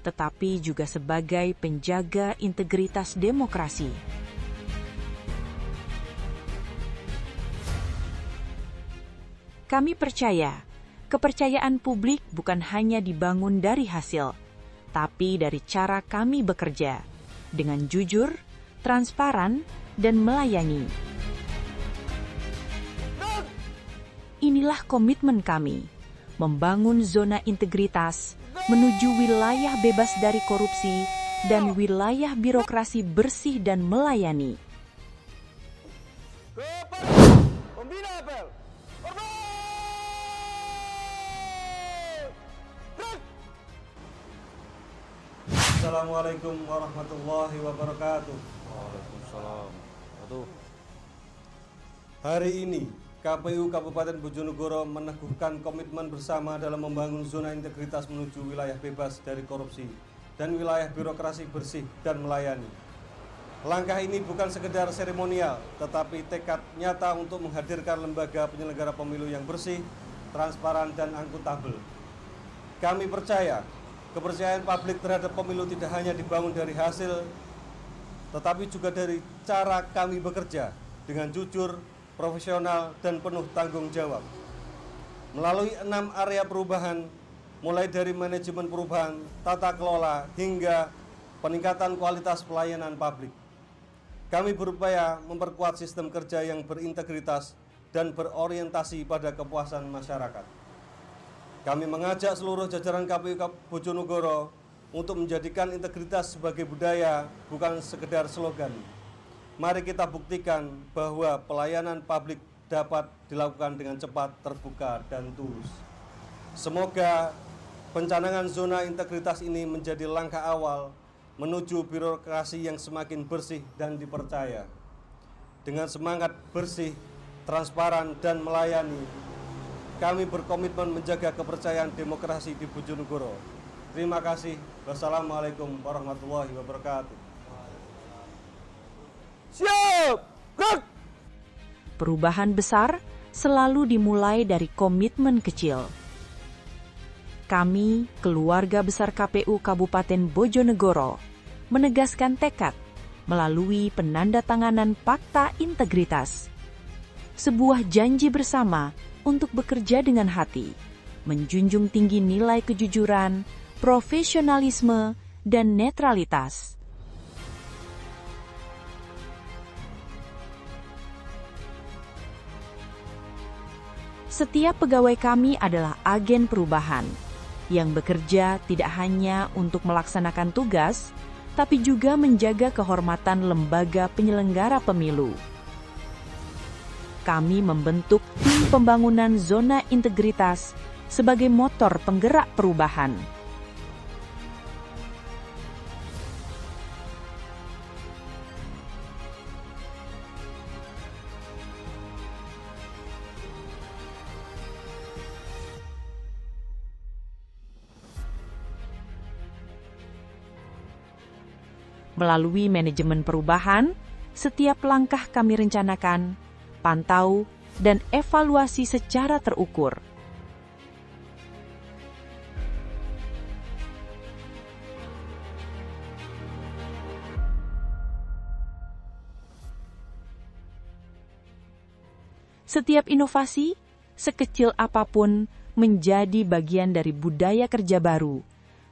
tetapi juga sebagai penjaga integritas demokrasi. Kami percaya, kepercayaan publik bukan hanya dibangun dari hasil, tapi dari cara kami bekerja, dengan jujur, transparan, dan melayani. Inilah komitmen kami, membangun zona integritas menuju wilayah bebas dari korupsi dan wilayah birokrasi bersih dan melayani. Pembina apel. Assalamualaikum warahmatullahi wabarakatuh. Waalaikumsalam. Aduh. Hari ini KPU Kabupaten Bojonegoro meneguhkan komitmen bersama dalam membangun zona integritas menuju wilayah bebas dari korupsi dan wilayah birokrasi bersih dan melayani. Langkah ini bukan sekedar seremonial, tetapi tekad nyata untuk menghadirkan lembaga penyelenggara pemilu yang bersih, transparan, dan akuntabel. Kami percaya, kepercayaan publik terhadap pemilu tidak hanya dibangun dari hasil, tetapi juga dari cara kami bekerja dengan jujur, profesional, dan penuh tanggung jawab. Melalui 6 area perubahan, mulai dari manajemen perubahan, tata kelola, hingga peningkatan kualitas pelayanan publik. Kami berupaya memperkuat sistem kerja yang berintegritas dan berorientasi pada kepuasan masyarakat. Kami mengajak seluruh jajaran KPU Bojonegoro untuk menjadikan integritas sebagai budaya, bukan sekedar slogan. Mari kita buktikan bahwa pelayanan publik dapat dilakukan dengan cepat, terbuka, dan tulus. Semoga pencanangan zona integritas ini menjadi langkah awal menuju birokrasi yang semakin bersih dan dipercaya. Dengan semangat bersih, transparan, dan melayani, kami berkomitmen menjaga kepercayaan demokrasi di Bojonegoro. Terima kasih. Wassalamualaikum warahmatullahi wabarakatuh. Siap. Gerak. Perubahan besar selalu dimulai dari komitmen kecil. Kami, keluarga besar KPU Kabupaten Bojonegoro, menegaskan tekad melalui penandatanganan Fakta Integritas. Sebuah janji bersama untuk bekerja dengan hati, menjunjung tinggi nilai kejujuran, profesionalisme, dan netralitas. Setiap pegawai kami adalah agen perubahan yang bekerja tidak hanya untuk melaksanakan tugas, tapi juga menjaga kehormatan lembaga penyelenggara pemilu. Kami membentuk tim pembangunan zona integritas sebagai motor penggerak perubahan. Melalui manajemen perubahan, setiap langkah kami rencanakan, pantau, dan evaluasi secara terukur. Setiap inovasi, sekecil apapun, menjadi bagian dari budaya kerja baru,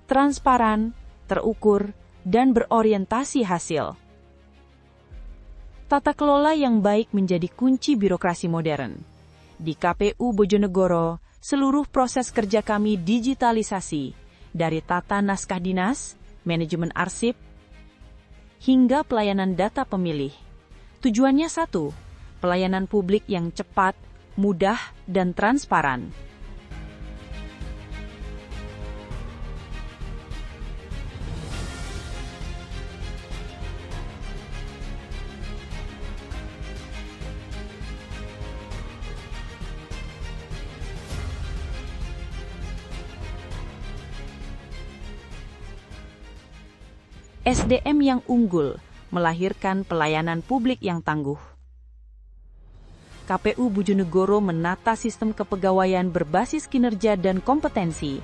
transparan, terukur, dan berorientasi hasil. Tata kelola yang baik menjadi kunci birokrasi modern. Di KPU Bojonegoro, seluruh proses kerja kami digitalisasi, dari tata naskah dinas, manajemen arsip, hingga pelayanan data pemilih. Tujuannya satu, pelayanan publik yang cepat, mudah, dan transparan. SDM yang unggul melahirkan pelayanan publik yang tangguh. KPU Bojonegoro menata sistem kepegawaian berbasis kinerja dan kompetensi.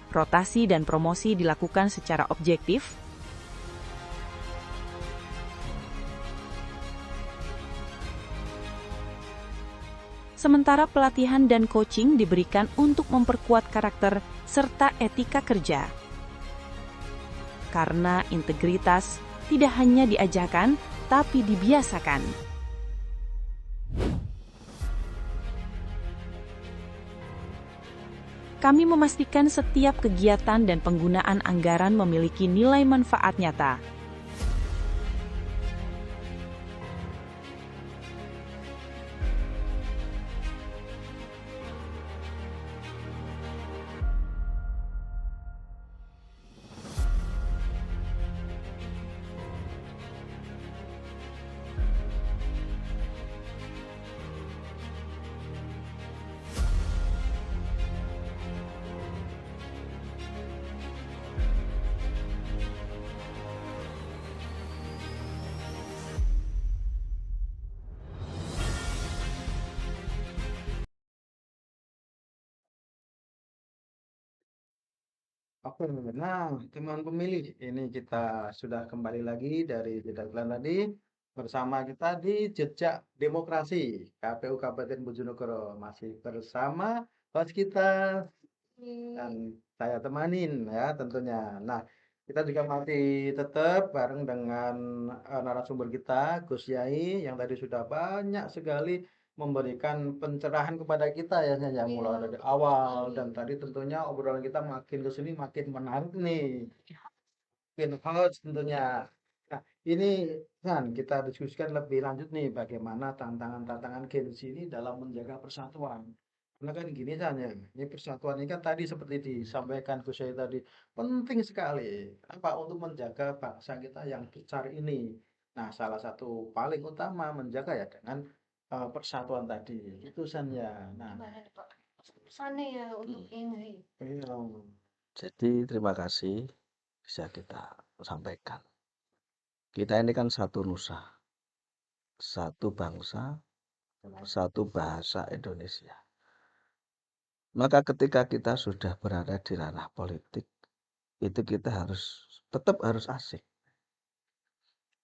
Rotasi dan promosi dilakukan secara objektif, sementara pelatihan dan coaching diberikan untuk memperkuat karakter serta etika kerja. Karena integritas tidak hanya diajarkan, tapi dibiasakan. Kami memastikan setiap kegiatan dan penggunaan anggaran memiliki nilai manfaat nyata. Oke, nah teman pemilih, ini kita sudah kembali lagi dari jeda iklan tadi bersama kita di Jejak Demokrasi KPU Kabupaten Bojonegoro, masih bersama host kita dan saya temanin ya tentunya. Nah, kita juga masih tetap bareng dengan narasumber kita, Gus Yai, yang tadi sudah banyak sekali memberikan pencerahan kepada kita ya, yang mulai dari awal dan tadi tentunya obrolan kita makin ke sini makin menarik nih, makin hot tentunya. Nah, ini kan kita diskusikan lebih lanjut nih bagaimana tantangan-tantangan Gen Z ini dalam menjaga persatuan. Karena kan gini saja, ini persatuan ini kan tadi seperti disampaikan Gus Yai tadi, penting sekali. Apa untuk menjaga bangsa kita yang besar ini. Nah, salah satu paling utama menjaga ya dengan persatuan tadi. Itu Sanya. Nah, Gimana nih Pak? Pesannya ya untuk ini. iya. Jadi terima kasih bisa kita sampaikan. Kita ini kan satu nusa, satu bangsa, satu bahasa Indonesia. Maka ketika kita sudah berada di ranah politik, itu kita tetap harus asik.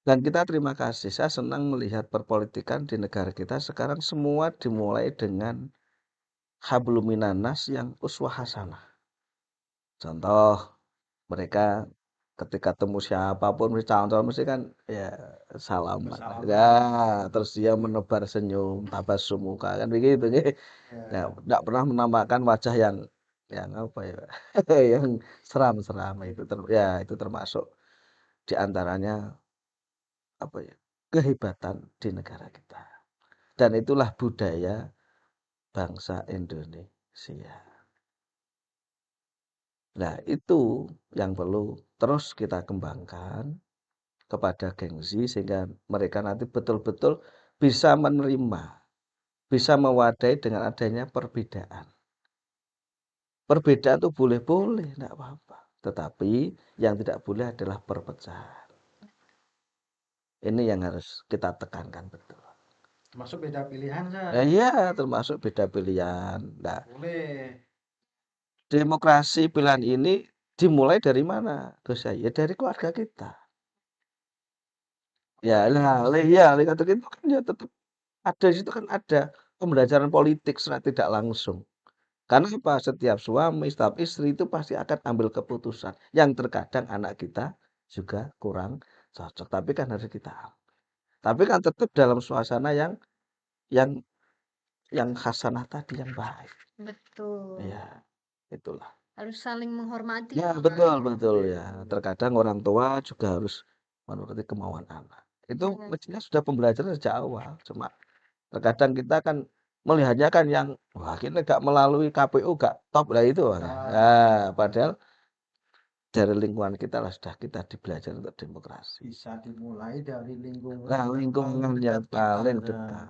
Dan kita terima kasih, saya senang melihat perpolitikan di negara kita sekarang semua dimulai dengan hablum minannas yang uswah hasanah. Contoh, mereka ketika temu siapapun calon-calon mesti kan ya salaman. Salaman. Ya, terus dia menebar senyum, tabassum muka kan begitu nih. Ya. Ya, tidak pernah menampakkan wajah yang apa ya, yang seram-seram itu itu termasuk di antaranya apa ya, kehebatan di negara kita. Dan itulah budaya bangsa Indonesia. Nah, itu yang perlu terus kita kembangkan kepada Gen Z sehingga mereka nanti betul-betul bisa menerima bisa mewadai dengan adanya perbedaan. Perbedaan itu boleh-boleh, enggak apa-apa. Tetapi yang tidak boleh adalah perpecahan. Ini yang harus kita tekankan betul. Termasuk beda pilihan, Nah, iya, termasuk beda pilihan. Nah, Boleh. demokrasi pilihan ini dimulai dari mana? Gus ya, ya dari keluarga kita. Ya, nah, ya, kata itu kan ya tetap ada di situ kan ada pembelajaran politik secara tidak langsung. Karena apa? Setiap suami, setiap istri itu pasti akan ambil keputusan yang terkadang anak kita juga kurang cocok. Tapi kan harus kita ambil. Tapi kan tetap dalam suasana yang yang hasanah tadi yang baik. Betul. Ya, itulah. Harus saling menghormati. Ya, betul ya. Terkadang orang tua juga harus menuruti kemauan anak. Itu mestinya sudah pembelajaran sejak awal. Cuma terkadang kita kan melihatnya kan yang wah kita nggak melalui KPU nggak top lah itu. Nah, padahal dari lingkungan kita lah sudah kita dibelajar untuk demokrasi. Bisa dimulai dari lingkungan Nah, lingkungan yang dekat paling Anda. dekat.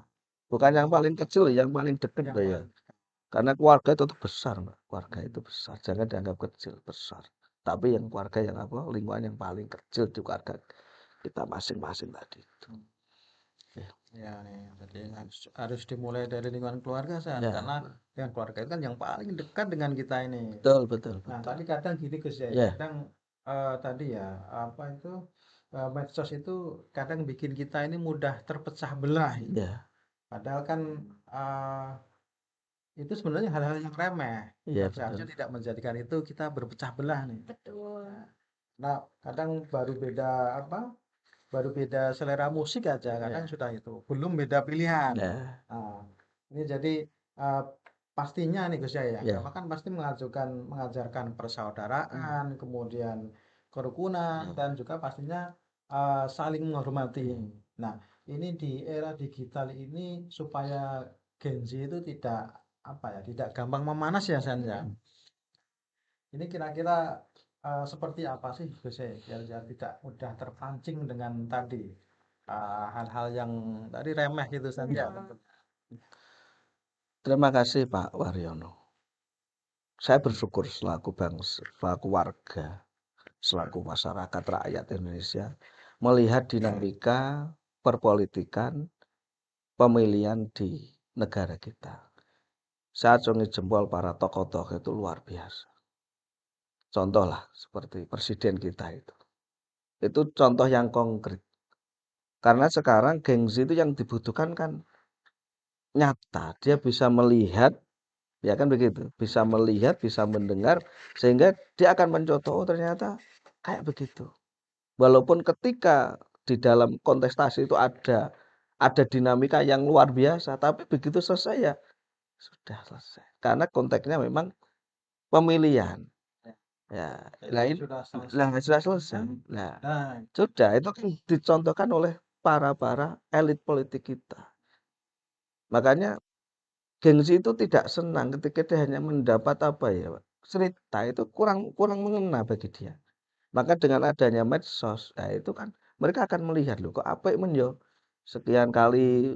Bukan yang paling kecil, yang paling dekat Yang lah ya. paling dekat. Karena keluarga itu tuh besar, Mbak. Keluarga itu besar. Jangan dianggap kecil, besar. Tapi yang keluarga yang apa? Lingkungan yang paling kecil di keluarga kita masing-masing tadi itu. Ya nih, jadi harus dimulai dari lingkungan keluarga, San. Ya. Karena dengan keluarga itu kan yang paling dekat dengan kita ini. Betul. Nah, tapi kadang gini Gus ya, Ya. kadang tadi ya apa itu medsos itu kadang bikin kita ini mudah terpecah belah. Ya. Padahal kan itu sebenarnya hal-hal yang remeh. Iya, Seharusnya betul. tidak menjadikan itu kita berpecah belah nih. Betul. Nah, kadang baru beda selera musik aja, kadang sudah itu. Belum beda pilihan. Ya. Nah, ini jadi pastinya nih Gus ya, Ya. agama kan pasti mengajarkan persaudaraan, kemudian kerukunan, dan juga pastinya saling menghormati. Nah, ini di era digital ini supaya Gen Z itu tidak tidak gampang memanas ya San ya. Ini kira-kira seperti apa sih Gus ya, biar tidak mudah terpancing dengan tadi hal-hal yang tadi remeh gitu San ya. Terima kasih Pak Waryono. Saya bersyukur selaku bangsa, selaku warga, selaku masyarakat rakyat Indonesia melihat dinamika perpolitikan pemilihan di negara kita. Saya acungi jempol para tokoh-tokoh itu luar biasa. Contoh lah seperti presiden kita itu. Itu contoh yang konkret. Karena sekarang gengsi itu yang dibutuhkan kan nyata. Dia bisa melihat, ya kan begitu. Bisa melihat, bisa mendengar, sehingga dia akan mencontoh, oh ternyata kayak begitu. Walaupun ketika di dalam kontestasi itu ada dinamika yang luar biasa, tapi begitu selesai ya sudah selesai. Karena konteksnya memang pemilihan. Ya, sudah selesai. Nah, sudah itu kan dicontohkan oleh para elit politik kita. Makanya gengsi itu tidak senang ketika dia hanya mendapat cerita itu kurang mengena bagi dia. Maka dengan adanya medsos, itu kan mereka akan melihat loh kok apik men yo sekian kali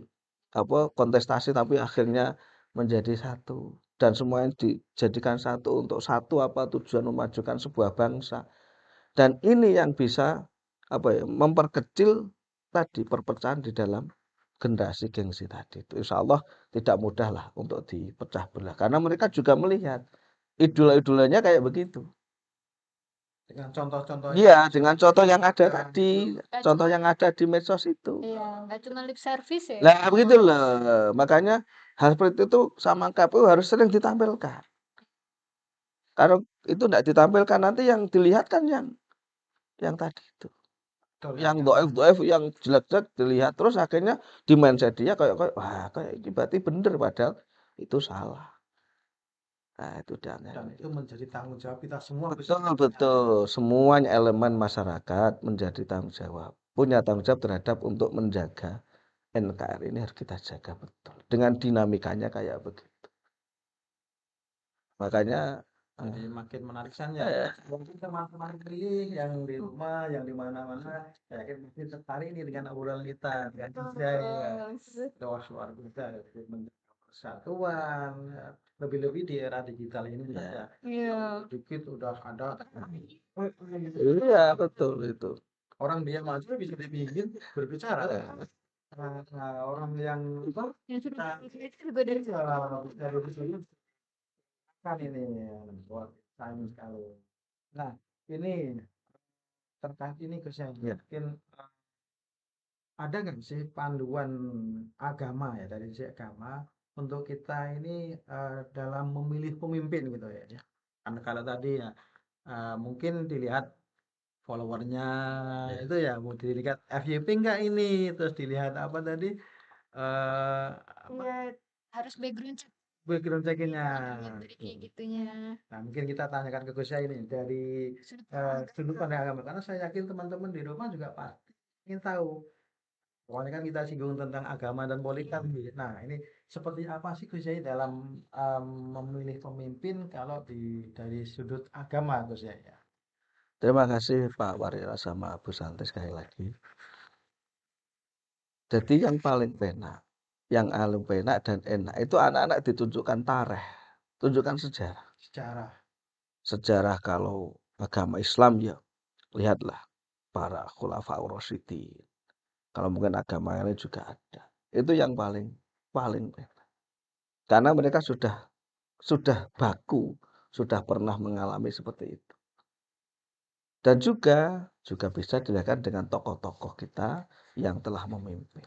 kontestasi tapi akhirnya menjadi satu dan semuanya dijadikan satu untuk satu tujuan memajukan sebuah bangsa. Dan ini yang bisa memperkecil tadi perpecahan di dalam generasi gengsi tadi itu. Insya Allah tidak mudah lah untuk dipecah belah karena mereka juga melihat idola-idolanya kayak begitu. Dengan contoh-contoh. Iya, dengan contoh yang ada tadi, contoh yang ada di medsos itu. Iya, nggak cuma lip service ya. Nah, begitu loh. Makanya hal seperti itu sama KPU harus sering ditampilkan. Kalau itu tidak ditampilkan nanti yang dilihat kan yang tadi itu. Yang doif, yang jelek-jelek dilihat terus akhirnya di mindset dia kayak ini berarti bener padahal itu salah. Nah, itu dan itu menjadi tanggung jawab kita semua. Betul. Semuanya elemen masyarakat menjadi tanggung jawab. Punya tanggung jawab terhadap untuk menjaga NKRI ini harus kita jaga betul. Dengan dinamikanya kayak begitu. Makanya jadi makin menarik saja. Mungkin teman-teman keliling yang di rumah, yang di mana-mana, saya yakin mungkin tertarik nih dengan obrolan kita. Luar biasa. persatuan, lebih-lebih di era digital ini Ya. ya. Iya. Dikit udah ada Iya, betul itu. orang diam aja bisa dibikin berbicara. Orang yang apa? Yang sudah Nah, itu juga dari dari sini kan ini buat sayang sekali. Nah, ini terkait ini Gus ya, Ya. mungkin ada nggak sih panduan agama ya dari sisi agama untuk kita ini dalam memilih pemimpin gitu ya. Kan kalau tadi ya mungkin dilihat followernya Ya. itu ya mau dilihat FYP nggak ini, terus dilihat apa tadi apa Iya, harus background check background checkingnya. dilihat dari kayak gitunya. Nah, mungkin kita tanyakan ke Gus Yahya ini dari Sudut pandang sudut pandang agama karena saya yakin teman-teman di rumah juga pasti ingin tahu. Pokoknya kan kita singgung tentang agama dan poligami. Nah, ini seperti apa sih Gus Yahya dalam memilih pemimpin kalau dari sudut agama Gus Yahya? Terima kasih Pak Waryo sama Bu Santi sekali lagi. Jadi yang paling penak dan enak itu anak-anak ditunjukkan tareh, tunjukkan sejarah. Secara Sejarah kalau agama Islam ya, lihatlah para khulafaur rasyidin. Kalau mungkin agama lain juga ada. Itu yang paling penak. Karena mereka sudah baku, sudah pernah mengalami seperti itu. Dan juga bisa dilihat dengan tokoh-tokoh kita yang telah memimpin.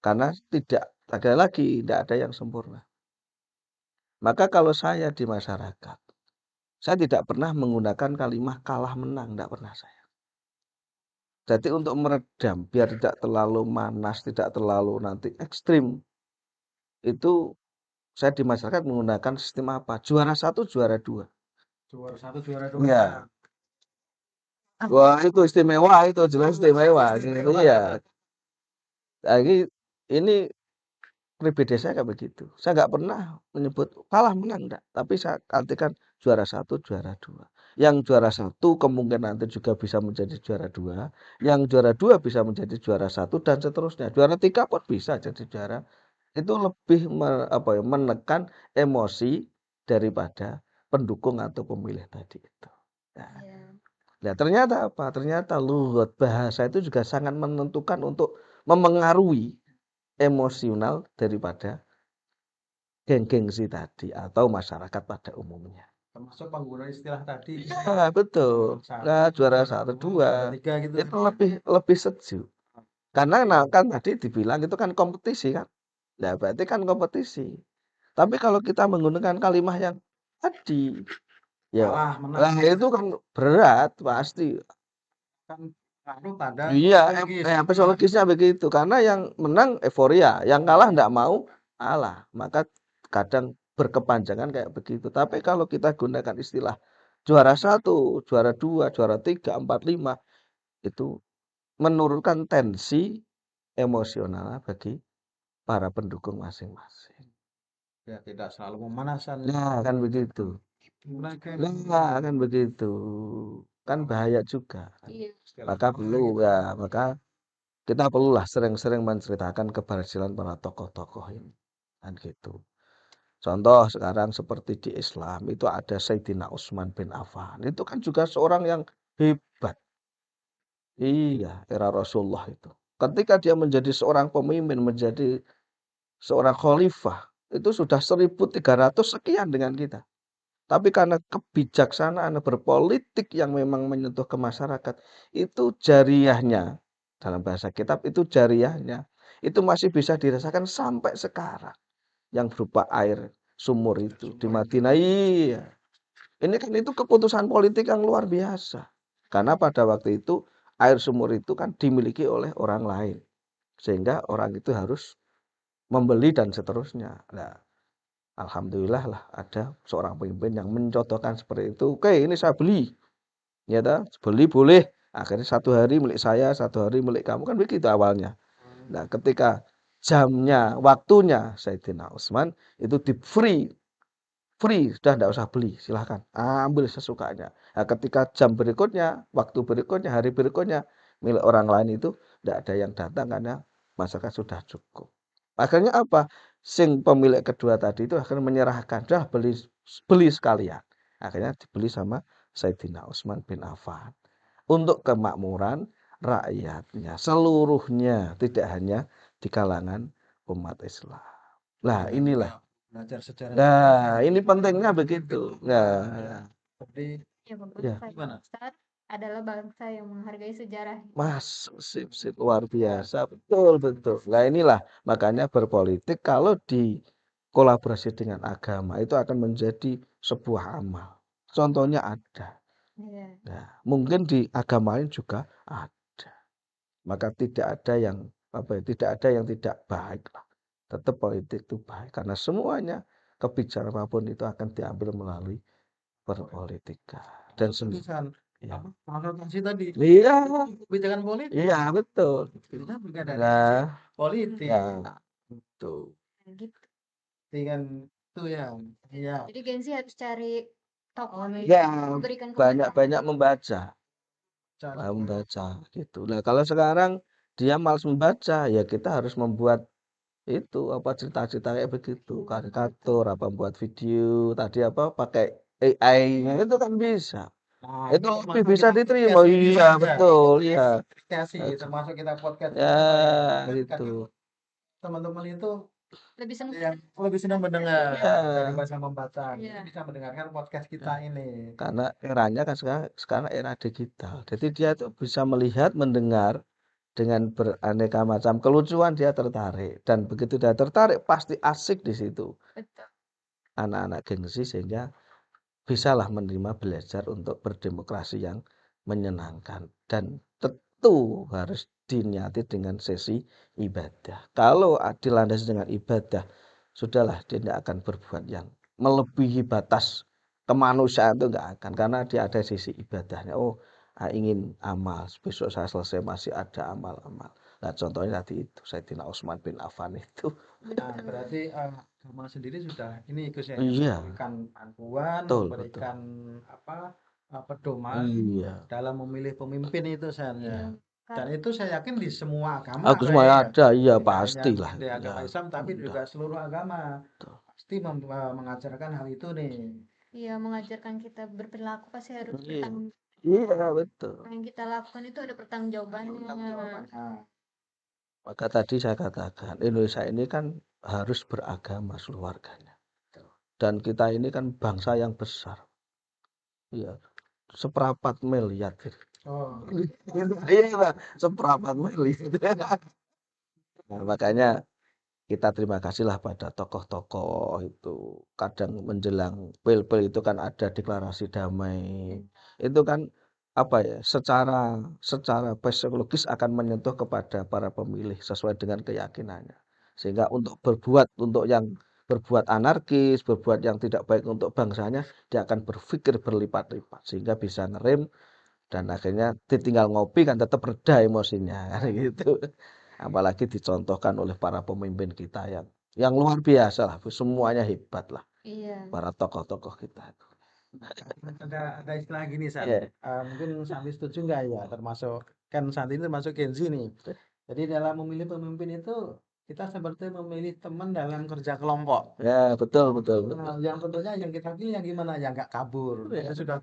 Karena tidak ada yang sempurna. Maka kalau saya di masyarakat, saya tidak pernah menggunakan kalimat kalah menang, tidak pernah saya. Jadi untuk meredam, biar tidak terlalu manas, tidak terlalu nanti ekstrim, itu saya di masyarakat menggunakan sistem apa? Juara 1, juara 2. juara 1, juara 2. Ya. Wah, itu istimewa, itu jelas istimewa. Iya. Lagi ini pribadi saya kayak begitu. Saya nggak pernah menyebut kalah menang enggak, tapi saya artikan juara 1, juara 2. Yang juara 1 kemungkinan nanti juga bisa menjadi juara 2, yang juara 2 bisa menjadi juara 1 dan seterusnya. Juara 3 pun bisa jadi juara. Itu lebih menekan emosi daripada pendukung atau pemilih tadi itu. Nah, Iya. nah, ternyata apa? Ternyata lughat bahasa itu juga sangat menentukan untuk memengaruhi emosional daripada gengsi tadi atau masyarakat pada umumnya. Termasuk penggunaan istilah tadi. Ya, betul. Nah, juara 1, 2 3 gitu. itu lebih sejuk. Karena kan tadi dibilang itu kan kompetisi kan. Nah, berarti kan kompetisi. Tapi kalau kita menggunakan kalimat yang tadi, ya, Kalah, menang. itu kan berat pasti. Kan ngaruh pada Iya, psikologis. psikologisnya begitu. Karena yang menang euforia, yang kalah enggak mau kalah. Maka kadang berkepanjangan kayak begitu. Tapi kalau kita gunakan istilah juara 1, juara 2, juara 3, 4, 5, itu menurunkan tensi emosional bagi para pendukung masing-masing. Ya, tidak selalu memanaskan. Nah, kan begitu. Nah, kan begitu. Kan bahaya juga. Iya. Maka kita perlulah sering-sering menceritakan keberhasilan para tokoh-tokoh ini. Kan gitu. Contoh sekarang seperti di Islam itu ada Sayyidina Utsman bin Affan. Itu kan juga seorang yang hebat. Iya, era Rasulullah itu. Ketika dia menjadi seorang pemimpin, menjadi seorang khalifah, itu sudah 1300 sekian dengan kita. Tapi karena kebijaksanaan berpolitik yang memang menyentuh ke masyarakat, itu jariahnya, dalam bahasa kitab itu jariahnya, itu masih bisa dirasakan sampai sekarang. Yang berupa air sumur itu di Madinah. Iya. Ini kan itu keputusan politik yang luar biasa. Karena pada waktu itu air sumur itu kan dimiliki oleh orang lain. Sehingga orang itu harus membeli dan seterusnya. Nah, alhamdulillah lah ada seorang pemimpin yang mencontohkan seperti itu. Oke, ini saya beli. Ya toh, beli boleh. Akhirnya 1 hari milik saya, 1 hari milik kamu, kan begitu awalnya. Nah, ketika jamnya, waktunya Sayyidina Utsman itu di free, sudah tidak usah beli, silahkan ambil sesukanya. Nah, ketika jam berikutnya, waktu berikutnya, hari berikutnya milik orang lain itu tidak ada yang datang karena masyarakat sudah cukup. Akhirnya apa? sing pemilik kedua tadi itu akhirnya menyerahkan, dah beli sekalian. Akhirnya dibeli sama Sayyidina Utsman bin Affan untuk kemakmuran rakyatnya seluruhnya, tidak hanya di kalangan umat Islam. Nah, inilah. Belajar sejarah. Nah, ini pentingnya begitu. Nah, Jadi Ya, Ya. bangsa Gimana? besar adalah bangsa yang menghargai sejarah. Mas, sip, luar biasa, betul. Nah, inilah makanya berpolitik kalau dikolaborasi dengan agama itu akan menjadi sebuah amal. Contohnya ada. Iya. Nah, mungkin di agama lain juga ada. Maka tidak ada yang tidak baik lah. Tetap politik itu baik karena semuanya kebijakan apapun itu akan diambil melalui perpolitikan dan semua. tulisan Ya. apa konsultasi tadi. Iya, Kebijakan politik. iya betul. Kita bukan dari Nah, politik. ya, betul. Nah, gitu. Dengan itu ya. Iya. Jadi Gen Z harus cari tokoh Ya, yang memberikan kebenaran. banyak membaca. Cara Membaca gitu. Nah, kalau sekarang dia malas membaca, ya kita harus membuat itu apa cerita-cerita kayak begitu, karikatur, apa membuat video, tadi apa pakai AI, nah, itu kan bisa. Nah, Itu ini lebih termasuk bisa kita diterima. podcast ini Iya, juga. betul, iya. Kreasi, termasuk kita podcast Ya, Kan gitu. kadang teman-teman itu Lebih senang yang lebih senang mendengar Iya. daripada membaca. Iya. Jadi bisa mendengarkan podcast kita ini. Karena eranya kan sekarang era digital. Jadi dia tuh bisa melihat, mendengar dengan beraneka macam kelucuan, dia tertarik, dan begitu dia tertarik pasti asik di situ betul. anak-anak gengsi, sehingga bisalah menerima belajar untuk berdemokrasi yang menyenangkan dan tentu harus diniati dengan sesi ibadah. Kalau dilandasi dengan ibadah, sudahlah dia tidak akan berbuat yang melebihi batas kemanusiaan, itu enggak akan, karena dia ada sisi ibadahnya. Oh, ingin amal, besok saya selesai masih ada amal-amal. Nah, contohnya tadi itu Sayyidina Utsman bin Affan itu. Nah, berarti agama sendiri sudah ini Gus ya, Iya. memberikan panduan, Betul. memberikan apa pedoman Iya. dalam memilih pemimpin itu sebenarnya. Dan itu saya yakin di semua agama. Aku semua ada, iya Tidak pastilah. hanya di agama Ya, Islam, tapi udah. juga seluruh agama Betul. pasti mengajarkan hal itu nih. Iya, mengajarkan kita berperilaku pasti harus Iya. bertanggung. Iya, betul. Apa yang kita lakukan itu ada pertanggungjawabannya. Nah, Maka tadi saya katakan Indonesia ini kan harus beragama seluruh warganya. Dan kita ini kan bangsa yang besar. Iya, 1/4 miliar. oh, Iya, 1/4 miliar. Nah, makanya kita terima kasihlah pada tokoh-tokoh itu. Kadang menjelang pil-pil itu kan ada deklarasi damai. Itu kan apa ya? Secara psikologis akan menyentuh kepada para pemilih sesuai dengan keyakinannya. Sehingga untuk yang berbuat anarkis, berbuat yang tidak baik untuk bangsanya, dia akan berpikir berlipat-lipat sehingga bisa ngerem, dan akhirnya ditinggal ngopi kan tetap reda emosinya kan gitu. Apalagi dicontohkan oleh para pemimpin kita yang luar biasa lah, semuanya hebat lah Iya. para tokoh-tokoh kita. ada istilah gini San. Iya. Mungkin Santi setuju nggak ya, termasuk kan Santi ini termasuk Gen Z nih. Jadi dalam memilih pemimpin itu kita seperti memilih teman dalam kerja kelompok. Ya, betul. Nah, yang tentunya yang kita pilih yang gimana, yang nggak kabur. Iya. Sudah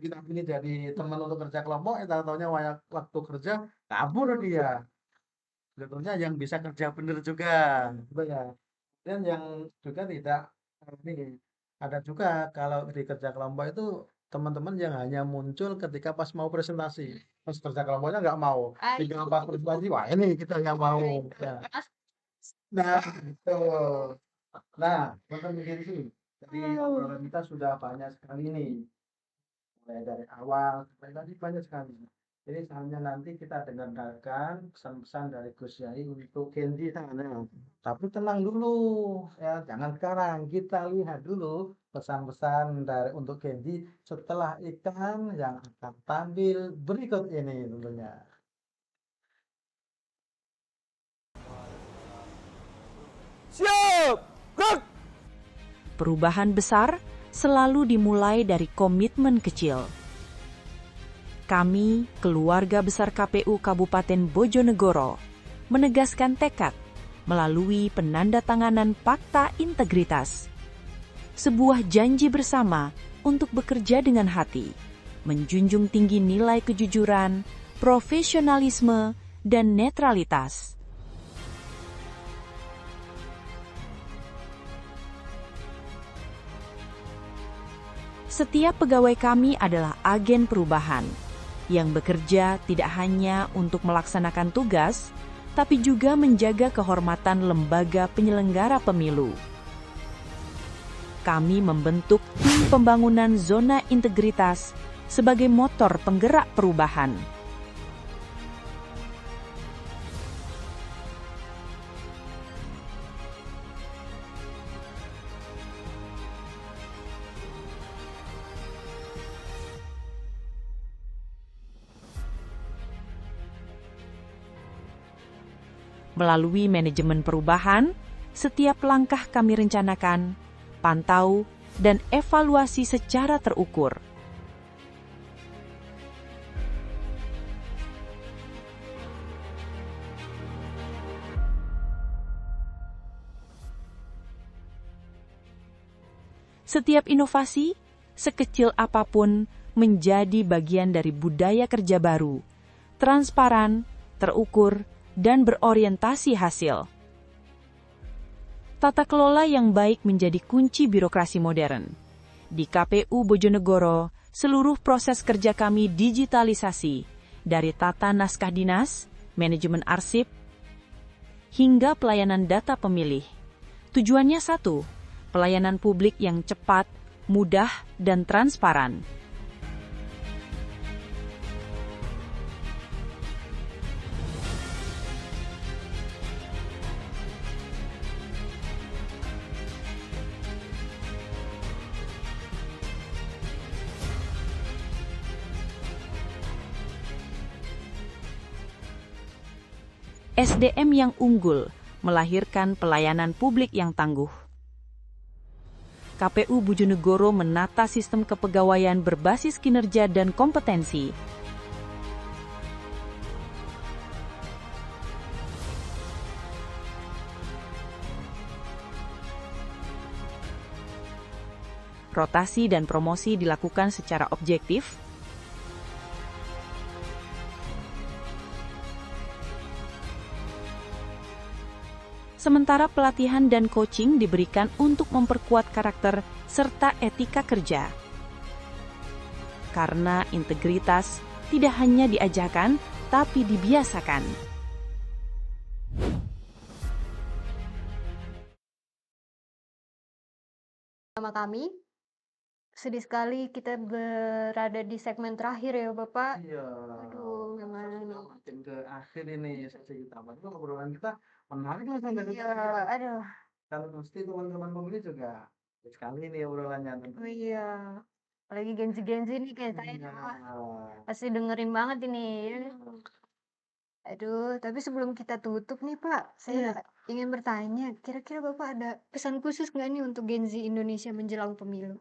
kita pilih jadi teman untuk kerja kelompok, kita tahunya waktu kerja kabur dia. Tentunya yang bisa kerja benar juga, gitu ya. Dan yang juga tidak ini ada juga kalau di kerja kelompok itu teman-teman yang hanya muncul ketika pas mau presentasi. Pas kerja kelompoknya nggak mau. Tinggal pas presentasi, wah ini kita yang mau. Ya. Nah, itu. Nah, teman-teman sih. Jadi obrolan kita sudah banyak sekali nih. Mulai dari awal sampai tadi banyak sekali. Jadi saatnya nanti kita dengarkan pesan-pesan dari Gus Yai untuk Gen Z sana. Tapi tenang dulu, ya jangan sekarang. Kita lihat dulu pesan-pesan untuk Gen Z setelah iklan yang akan tampil berikut ini tentunya. Siap. Gerak. Perubahan besar selalu dimulai dari komitmen kecil. Kami, keluarga besar KPU Kabupaten Bojonegoro, menegaskan tekad melalui penandatanganan Fakta Integritas. Sebuah janji bersama untuk bekerja dengan hati, menjunjung tinggi nilai kejujuran, profesionalisme, dan netralitas. Setiap pegawai kami adalah agen perubahan yang bekerja tidak hanya untuk melaksanakan tugas, tapi juga menjaga kehormatan lembaga penyelenggara pemilu. Kami membentuk tim pembangunan zona integritas sebagai motor penggerak perubahan. Melalui manajemen perubahan, setiap langkah kami rencanakan, pantau, dan evaluasi secara terukur. Setiap inovasi, sekecil apapun, menjadi bagian dari budaya kerja baru, transparan, terukur, dan berorientasi hasil. Tata kelola yang baik menjadi kunci birokrasi modern. Di KPU Bojonegoro, seluruh proses kerja kami digitalisasi, dari tata naskah dinas, manajemen arsip, hingga pelayanan data pemilih. Tujuannya satu, pelayanan publik yang cepat, mudah, dan transparan. SDM yang unggul melahirkan pelayanan publik yang tangguh. KPU Bojonegoro menata sistem kepegawaian berbasis kinerja dan kompetensi. Rotasi dan promosi dilakukan secara objektif, sementara pelatihan dan coaching diberikan untuk memperkuat karakter serta etika kerja. Karena integritas tidak hanya diajarkan, tapi dibiasakan. Sama kami, sedih sekali kita berada di segmen terakhir ya Bapak. Iya. Aduh, gimana nih? Makin ke akhir ini sesi utama itu obrolan kita menarik lah sampai ke Iya, aduh. kalau pasti teman-teman pemilih juga sekali nih obrolannya. Oh iya. Apalagi Gen-Z nih kayak saya nih, Pak. Iya. Pasti dengerin banget ini. Aduh, tapi sebelum kita tutup nih Pak, saya ingin bertanya, kira-kira Bapak ada pesan khusus nggak nih untuk Gen Z Indonesia menjelang pemilu?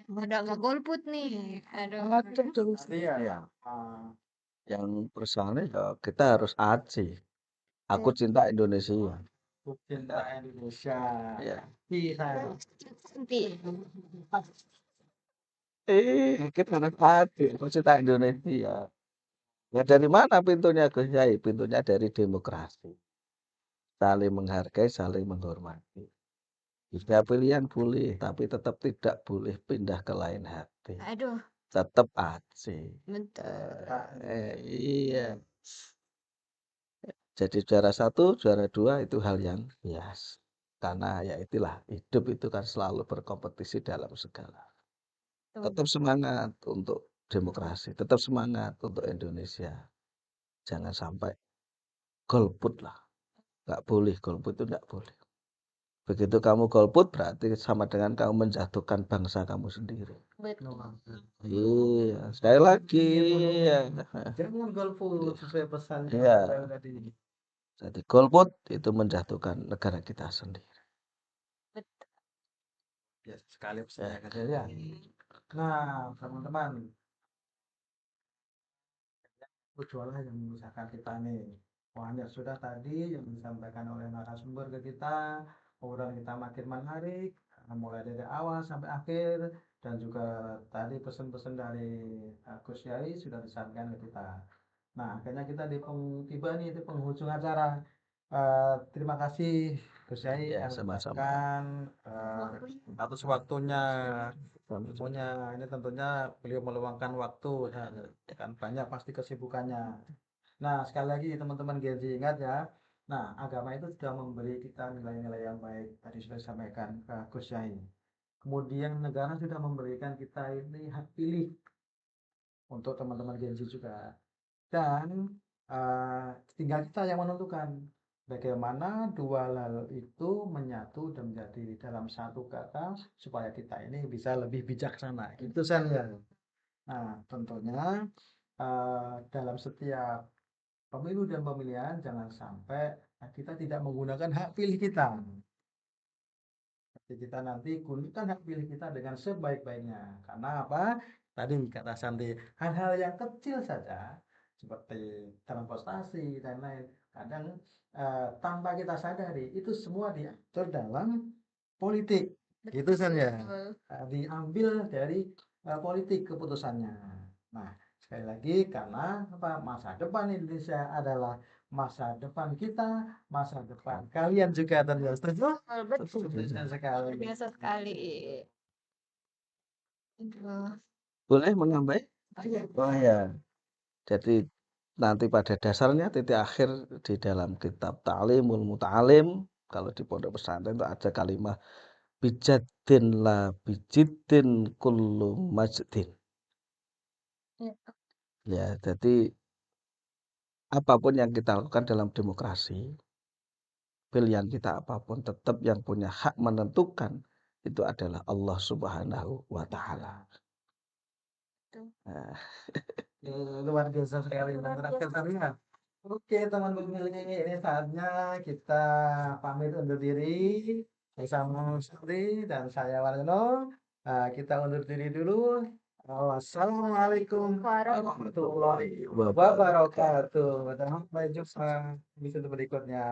Ada nggak golput nih? Aduh. Iya. Ya, yang personalnya ya kita harus sih. Aku cinta Indonesia. Aku cinta Indonesia. Ya. Iya. Nanti. Kita harus hati. Aku cinta Indonesia. Ya dari mana pintunya Gus Yai? Pintunya dari demokrasi. Saling menghargai, saling menghormati. Bisa pilihan boleh, tapi tetap tidak boleh pindah ke lain hati. Aduh, Tetap sih. betul. Iya. Jadi juara 1, juara 2 itu hal yang biasa. Karena ya itulah, hidup itu kan selalu berkompetisi dalam segala. Tetap semangat untuk demokrasi, tetap semangat untuk Indonesia. Jangan sampai golput lah. Nggak boleh, golput itu nggak boleh. Begitu kamu golput berarti sama dengan kamu menjatuhkan bangsa kamu sendiri. Betul. Iya, sekali lagi. Jangan golput sesuai pesan Iya. saya tadi. Jadi golput itu menjatuhkan negara kita sendiri. Betul. Ya, sekali saya katakan. Nah, teman-teman, ujualah yang mengusahakan kita nih. banyak sudah tadi yang disampaikan oleh narasumber ke kita, obrolan kita makin menarik, mulai dari awal sampai akhir, dan juga tadi pesan-pesan dari Gus Yai sudah disampaikan ke kita. Nah, akhirnya kita tiba nih di penghujung acara. Terima kasih Gus Yai Ya, yang sama-sama. mengucapkan atas waktunya. Tentunya ini tentunya beliau meluangkan waktu kan banyak pasti kesibukannya. Nah, sekali lagi teman-teman Genzi ingat ya. Nah, agama itu sudah memberi kita nilai-nilai yang baik tadi sudah disampaikan ke Gus Yai. Kemudian negara sudah memberikan kita ini hak pilih untuk teman-teman Genzi juga. Dan tinggal kita yang menentukan bagaimana dua hal itu menyatu dan menjadi dalam satu kata supaya kita ini bisa lebih bijaksana. Itu saya. Nah, tentunya dalam setiap pemilu dan pemilihan jangan sampai kita tidak menggunakan hak pilih kita. Jadi kita nanti gunakan hak pilih kita dengan sebaik-baiknya. Karena apa? Tadi kata Santi, hal-hal yang kecil saja seperti transportasi dan lain, kadang tanpa kita sadari itu semua diatur dalam politik. Gitu saja. Diambil dari politik keputusannya. Nah, sekali lagi karena apa? Masa depan Indonesia adalah masa depan kita, masa depan kalian juga tentunya. Setuju? Betul. Setuju sekali. Biasa sekali. Aduh. Boleh menambah? Oh ya, jadi nanti pada dasarnya titik akhir di dalam kitab Ta'limul Muta'alim, kalau di pondok pesantren itu ada kalimat bijadin la bijidin kullu majdin. Ya. Ya, jadi apapun yang kita lakukan dalam demokrasi, pilihan kita apapun, tetap yang punya hak menentukan itu adalah Allah Subhanahu wa Ta'ala. Betul. Nah, Luar biasa sekali menerapkan syariat. Oke, teman pemilih, ini saatnya kita pamit undur diri bersama Sri dan saya Waryono. Kita undur diri dulu. Wassalamualaikum warahmatullahi wabarakatuh. Dan sampai jumpa di episode berikutnya.